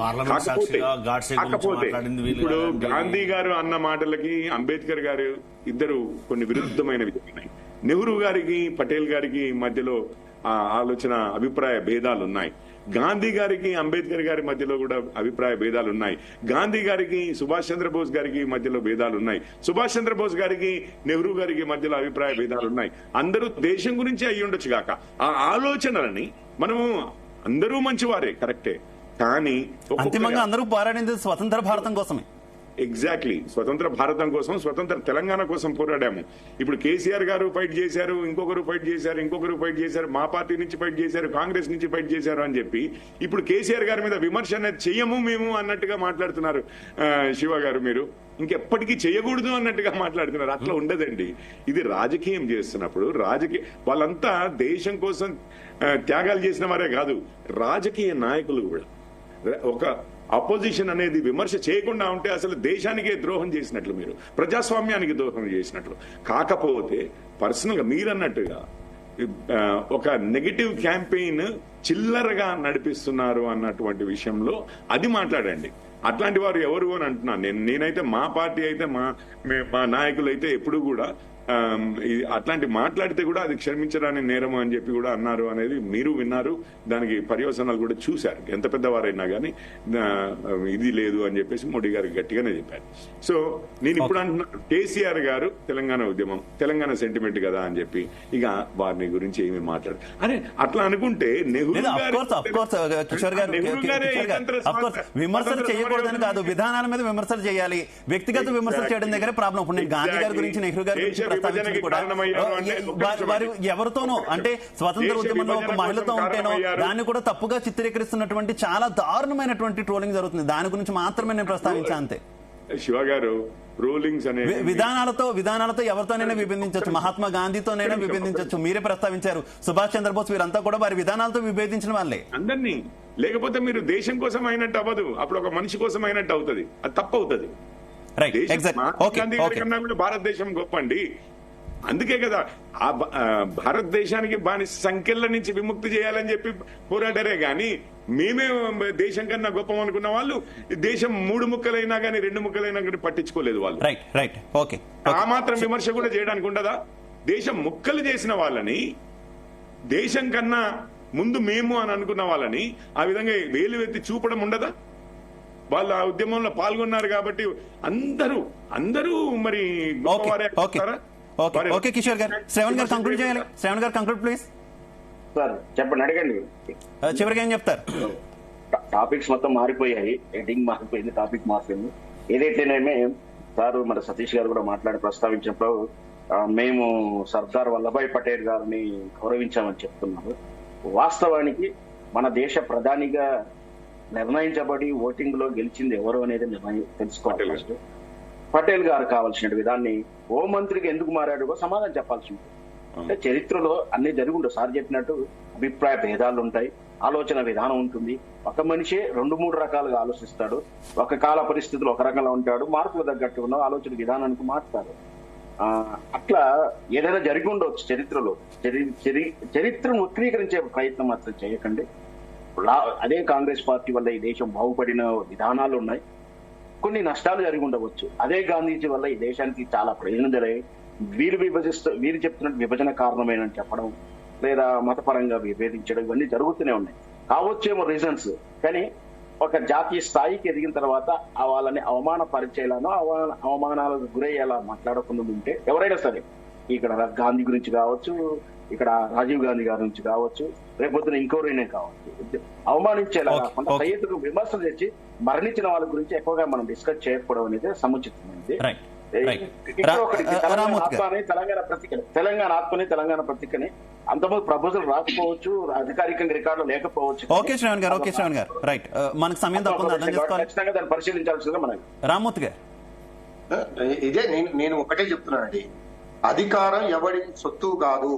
కాకపోతే ఇప్పుడు గాంధీ గారు అన్న మాటలకి అంబేద్కర్ గారు ఇద్దరు కొన్ని విరుద్ధమైనవి ఉన్నాయి. నెహ్రూ గారికి పటేల్ గారికి మధ్యలో ఆలోచన అభిప్రాయ భేదాలు ఉన్నాయి. గాంధీ గారికి అంబేద్కర్ గారి మధ్యలో కూడా అభిప్రాయ భేదాలు ఉన్నాయి. గాంధీ గారికి సుభాష్ చంద్రబోస్ గారికి మధ్యలో భేదాలు ఉన్నాయి. సుభాష్ చంద్రబోస్ గారికి నెహ్రూ గారికి మధ్యలో అభిప్రాయ భేదాలు ఉన్నాయి. అందరూ దేశం గురించి అయ్యి ఉండొచ్చు కాక ఆ ఆలోచనలని మనము అందరూ మంచివారే, కరెక్టే, కానీ అంతిమంగా అందరూ పోరాడింది స్వతంత్ర భారతం కోసమే. ఎగ్జాక్ట్లీ, స్వతంత్ర భారతం కోసం, స్వతంత్ర తెలంగాణ కోసం పోరాడాము. ఇప్పుడు కేసీఆర్ గారు ఫైట్ చేశారు, ఇంకొకరు ఫైట్ చేశారు, మా పార్టీ నుంచి ఫైట్ చేశారు, కాంగ్రెస్ నుంచి ఫైట్ చేశారు అని చెప్పి ఇప్పుడు కేసీఆర్ గారి మీద విమర్శ అనేది చెయ్యము మేము అన్నట్టుగా మాట్లాడుతున్నారు. శివ గారు మీరు ఇంకెప్పటికీ చేయకూడదు అన్నట్టుగా మాట్లాడుతున్నారు. అట్లా ఉండదండి. ఇది రాజకీయం చేస్తున్నప్పుడు వాళ్ళంతా దేశం కోసం త్యాగాలు చేసిన వారే కాదు, రాజకీయ నాయకులు కూడా. ఒక అపోజిషన్ అనేది విమర్శ చేయకుండా ఉంటే అసలు దేశానికే ద్రోహం చేసినట్లు, మీరు ప్రజాస్వామ్యానికి ద్రోహం చేసినట్లు. కాకపోతే పర్సనల్ గా మీరన్నట్టుగా ఒక నెగటివ్ క్యాంపెయిన్ చిల్లరగా నడిపిస్తున్నారు అన్నటువంటి విషయంలో అది మాట్లాడండి. అట్లాంటి వారు ఎవరు అని అంటున్నాను నేనైతే మా పార్టీ అయితే మా నాయకులు అయితే ఎప్పుడు కూడా అట్లాంటి మాట్లాడితే కూడా అది క్షమించడాన్ని నేరము అని చెప్పి కూడా అన్నారు అనేది మీరు విన్నారు. దానికి పర్యవసనాలు కూడా చూశారు. ఎంత పెద్దవారైనా కానీ ఇది లేదు అని చెప్పేసి మోడీ గారు గట్టిగానే చెప్పారు. సో నేను ఇప్పుడు అంటున్నా, కేసీఆర్ గారు తెలంగాణ ఉద్యమం, తెలంగాణ సెంటిమెంట్ కదా అని చెప్పి ఇక వారిని గురించి ఏమి మాట్లాడు అరే అట్లా అనుకుంటే నెహ్రూ విమర్శలు చేయకూడదని కాదు, విధానాల మీద విమర్శలు చేయాలి. వ్యక్తిగత విమర్శలు చేయడం దగ్గర ప్రాబ్లం. ఇప్పుడు నేను గాంధీ గారి గురించి, నెహ్రూ గారి గురించి ప్రస్తావించడం కూడా వారు ఎవరితోనో అంటే స్వతంత్ర ఉద్యమంలో ఒక మహిళతో ఉంటేనో దాన్ని కూడా తప్పుగా చిత్రీకరిస్తున్నటువంటి చాలా దారుణమైనటువంటి ట్రోలింగ్ జరుగుతుంది. దాని గురించి మాత్రమే నేను ప్రస్తావించా అంతే. శివ గారు రూలింగ్స్ అనే విధానాలతో ఎవరితోనైనా విభేదించవచ్చు, మహాత్మా గాంధీతోనైనా విభేదించవచ్చు. మీరే ప్రస్తావించారు సుభాష్ చంద్రబోస్, వీరంతా కూడా వారి విధానాలతో విభేదించిన వాళ్ళే అందరినీ. లేకపోతే మీరు దేశం కోసం అయినట్టు అవ్వదు, అప్పుడు ఒక మనిషి కోసం అయినట్టు అవుతుంది, అది తప్పు అవుతుంది. గాంధీ గారి కన్నా కూడా భారతదేశం గొప్ప అండి. అందుకే కదా ఆ భారతదేశానికి బానిస సంఖ్యల నుంచి విముక్తి చేయాలని చెప్పి పోరాడారే గాని మేమే దేశం కన్నా గొప్పం అనుకున్న వాళ్ళు దేశం 3 ముక్కలైనా కానీ 2 ముక్కలైనా కానీ పట్టించుకోలేదు వాళ్ళు. ఆ మాత్రం విమర్శ కూడా చేయడానికి ఉండదా? దేశం ముక్కలు చేసిన వాళ్ళని, దేశం కన్నా ముందు మేము అని అనుకున్న వాళ్ళని ఆ విధంగా వేలు ఎత్తి చూపడం ఉండదా? వాళ్ళు ఆ ఉద్యమంలో పాల్గొన్నారు కాబట్టి అందరూ మరి ఓకే కిషోర్ గారు, శ్రవణ్ గారు కంక్లూడ్ చేయాలి. శ్రవణ్ గారు కంక్లూడ్ ప్లీజ్. సార్ చెప్పండి, అడగండి. చివరికి ఏం చెప్తారు? టాపిక్స్ మొత్తం మారిపోయాయి, హెడ్డింగ్ మారిపోయింది, టాపిక్ మారిపోయింది. ఏదైతేనేమే సార్ మన సతీష్ గారు కూడా మాట్లాడి ప్రస్తావించినప్పుడు మేము సర్దార్ వల్లభాయ్ పటేల్ గారిని గౌరవించామని చెప్తున్నారు. వాస్తవానికి మన దేశ ప్రధానిగా నిర్ణయించబడి ఓటింగ్ లో గెలిచింది ఎవరు అనేది తెలుసుకోవాలి. పటేల్ గారు కావాల్సిన విధాన్ని హోంమంత్రికి ఎందుకు మారాడో సమాధానం చెప్పాల్సి ఉంటుంది. అంటే చరిత్రలో అన్ని జరిగి ఉండవు. సార్ చెప్పినట్టు అభిప్రాయ భేదాలు ఉంటాయి, ఆలోచన విధానం ఉంటుంది. ఒక మనిషే 2-3 రకాలుగా ఆలోచిస్తాడు. ఒక కాల పరిస్థితులు ఒక రకంగా ఉంటాడు, మార్పులు తగ్గట్టు ఉన్న ఆలోచన విధానానికి మారుతాడు. అట్లా ఏదైనా జరిగి ఉండవచ్చు చరిత్రలో. చరిత్రను వక్రీకరించే ప్రయత్నం మాత్రం చేయకండి. అదే కాంగ్రెస్ పార్టీ వల్ల ఈ దేశం బాగుపడిన విధానాలు ఉన్నాయి, కొన్ని నష్టాలు జరిగి ఉండవచ్చు. అదే గాంధీజీ వల్ల ఈ దేశానికి చాలా ప్రయోజనం జరిగాయి. వీరు చెప్తున్నట్టు విభజన కారణమేనని చెప్పడం, లేదా మతపరంగా విభేదించడం, ఇవన్నీ జరుగుతూనే ఉన్నాయి. కావచ్చేమో రీజన్స్, కానీ ఒక జాతీయ స్థాయికి ఎదిగిన తర్వాత వాళ్ళని అవమానపరిచేలానో అవమానాలకు గురయ్యేలా మాట్లాడకుండా ఉంటే ఎవరైనా సరే, ఇక్కడ గాంధీ గురించి కావచ్చు, ఇక్కడ రాజీవ్ గాంధీ గారి నుంచి కావచ్చు, రేపొద్దున ఇంకోరైనా కావచ్చు, అవమానించేలాగా కొంత సైనికులకు విమర్శలు తెచ్చి మరణించిన వాళ్ళ గురించి ఎక్కువగా మనం డిస్కస్ చేయకపోవడం అనేది సముచితమైనది. తెలంగాణ ఆత్మని, తెలంగాణ ప్రతీకని అంతమంది ప్రపోజల్ రాకపోవచ్చు, అధికారికంగా రికార్డు లేకపోవచ్చు. ఓకే శ్రవణ్ గారు రైట్, మనకు సమయం తప్పకుండా అర్థం చేసుకోవాలి. ఖచ్చితంగా దాన్ని పరిశీలించాల్సిందిగా మనకి. రామ్మూర్తి గారు, ఇదే నేను ఒకటే చెప్తున్నానండి, అధికారం ఎవరి సొత్తు కాదు.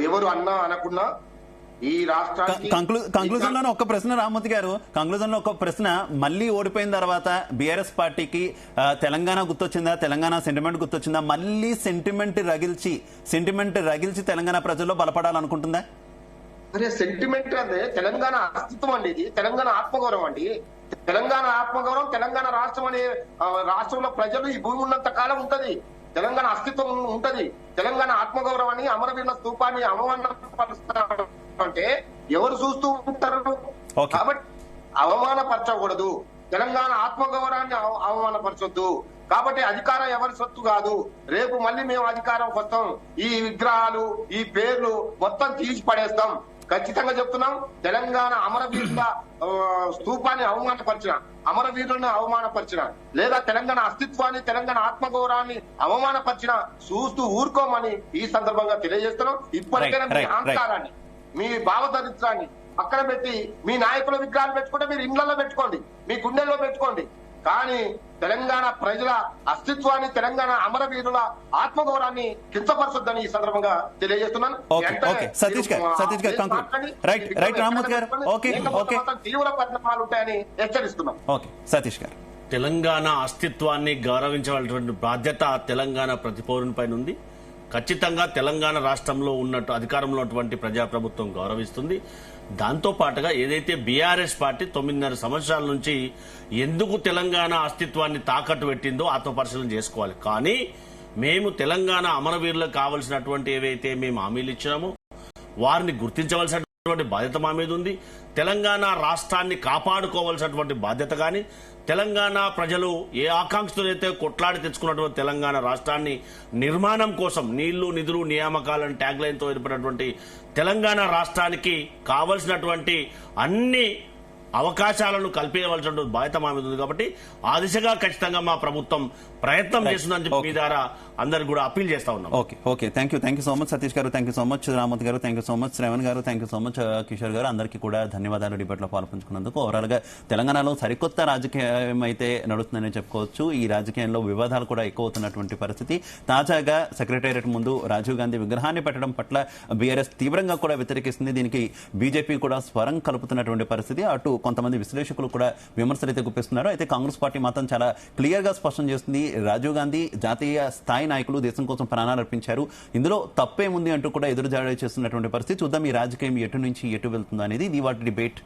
ఎవరు అన్నా అనకున్నా ఈ రాష్ట్రానికి కంక్లూజన్ లోనే ఒక ప్రశ్న, రామ్మూర్తి గారు కంక్లూజన్ లో ఒక ప్రశ్న, మళ్ళీ ఓడిపోయిన తర్వాత బీఆర్ఎస్ పార్టీకి తెలంగాణ గుర్తొచ్చిందా, తెలంగాణ సెంటిమెంట్ గుర్తొచ్చిందా? మళ్ళీ సెంటిమెంట్ రగిల్చి తెలంగాణ ప్రజల్లో బలపడాలనుకుంటుందా? అరే సెంటిమెంట్ అంటే తెలంగాణ అస్తిత్వం అండి, ఇది తెలంగాణ ఆత్మగౌరవం అండి. తెలంగాణ ఆత్మగౌరవం, తెలంగాణ రాష్ట్రం అనే రాష్ట్రంలో ప్రజలు ఈ భూమి ఉన్నంత కాలం ఉంటది, తెలంగాణ అస్తిత్వం ఉంటది. తెలంగాణ ఆత్మగౌరవాన్ని, అమరవీరుల స్తూపాన్ని అవమానపరుస్తారు అంటే ఎవరు చూస్తూ ఉంటారు? కాబట్టి అవమానపరచకూడదు, తెలంగాణ ఆత్మగౌరవాన్ని అవమానపరచొద్దు. కాబట్టి అధికారం ఎవరి సొత్తు కాదు. రేపు మళ్ళీ మేము అధికారంకి వస్తాం, ఈ విగ్రహాలు, ఈ పేర్లు మొత్తం తీసి పడేస్తాం. ఖచ్చితంగా చెప్తున్నాం, తెలంగాణ అమరవీరుల స్తూపాన్ని అవమానపరిచిన, అమరవీరులను అవమానపరిచిన, లేదా తెలంగాణ అస్తిత్వాన్ని, తెలంగాణ ఆత్మగౌరవాన్ని అవమానపరిచిన చూస్తూ ఊరుకోమని ఈ సందర్భంగా తెలియజేస్తున్నాం. ఇప్పటికైనా మీ అహంకారాన్ని, మీ భావదరిద్రాన్ని పక్కన పెట్టి మీ నాయకుల విగ్రహాలు పెట్టుకుంటే మీరు ఇళ్లలో పెట్టుకోండి, మీ గుండెల్లో పెట్టుకోండి. కానీ తెలంగాణ ప్రజల అస్తిత్వాన్ని, తెలంగాణ అమరవీరుల ఆత్మగౌరవాన్ని కించపరచొద్దని ఈ సందర్భంగా తెలియజేస్తున్నాను. తీవ్ర పరిణామాలు ఉంటాయని హెచ్చరిస్తున్నాం. సతీష్ గారు, తెలంగాణ అస్తిత్వాన్ని గౌరవించవలసినటువంటి బాధ్యత తెలంగాణ ప్రతి పౌరునిపై ఉంది. ఖచ్చితంగా తెలంగాణ రాష్ట్రంలో ఉన్నట్టు అధికారంలో ఉన్నటువంటి ప్రజాప్రభుత్వం గౌరవిస్తుంది. దాంతో పాటుగా ఏదైతే బీఆర్ఎస్ పార్టీ 9.5 సంవత్సరాల నుంచి ఎందుకు తెలంగాణ అస్తిత్వాన్ని తాకట్టు పెట్టిందో ఆత్మపరిశీలన చేసుకోవాలి. కానీ మేము తెలంగాణ అమరవీరులకు కావలసినటువంటి ఏవైతే మేము హామీలు ఇచ్చినామో వారిని గుర్తించవలసినటువంటి బాధ్యత మా మీద ఉంది. తెలంగాణ రాష్ట్రాన్ని కాపాడుకోవాల్సినటువంటి బాధ్యత కానీ, తెలంగాణ ప్రజలు ఏ ఆకాంక్షతో అయితే కొట్లాడి తెచ్చుకున్నటువంటి తెలంగాణ రాష్ట్రాన్ని నిర్మాణం కోసం నీళ్లు నిధులు నియామకాలను ట్యాగ్ లైన్తో ఏర్పడినటువంటి తెలంగాణ రాష్ట్రానికి కావలసినటువంటి అన్ని అవకాశాలను కల్పించవలసిన బాధ్యత మా మీద ఉంది. కాబట్టి ఆ దిశగా ఖచ్చితంగా మా ప్రభుత్వం ప్రయత్నం చేస్తుందని చెప్పి మీ ద్వారా అందరికి కూడా అప్పీల్ చేస్తా ఉన్నాం. Okay thank you so much Satish garu, thank you so much Ramurthy garu, thank you so much Shravan garu, thank you so much Kishore garu, అందరికీ కూడా ధన్యవాదాలు డిబేట్లో పాల్పంచుకున్నందుకు. ఓవరాల్ గా తెలంగాణలో సరికొత్త రాజకీయం అయితే నడుస్తుందని చెప్పుకోవచ్చు. ఈ రాజకీయంలో వివాదాలు కూడా ఎక్కువ అవుతున్నటువంటి పరిస్థితి. తాజాగా సెక్రటేరియట్ ముందు రాజీవ్ గాంధీ విగ్రహాన్ని పెట్టడం పట్ల బీఆర్ఎస్ తీవ్రంగా కూడా వ్యతిరేకిస్తుంది. దీనికి బీజేపీ కూడా స్వరం కలుపుతున్నటువంటి పరిస్థితి. అటు కొంతమంది విశ్లేషకులు కూడా విమర్శలు అయితే గుప్పిస్తున్నారు. అయితే కాంగ్రెస్ పార్టీ మాత్రం చాలా క్లియర్ గా స్పష్టం చేస్తుంది, రాజీవ్ గాంధీ జాతీయ స్థాయి నాయకులు, దేశం కోసం ప్రాణాలు అర్పించారు, ఇందులో తప్పేముంది అంటూ కూడా ఎదురుదాడి చేస్తున్నటువంటి పరిస్థితి. చూద్దాం ఈ రాజకీయం ఎటు నుంచి ఎటు వెళ్తుందో అనేది. ఇది వాటి డిబేట్.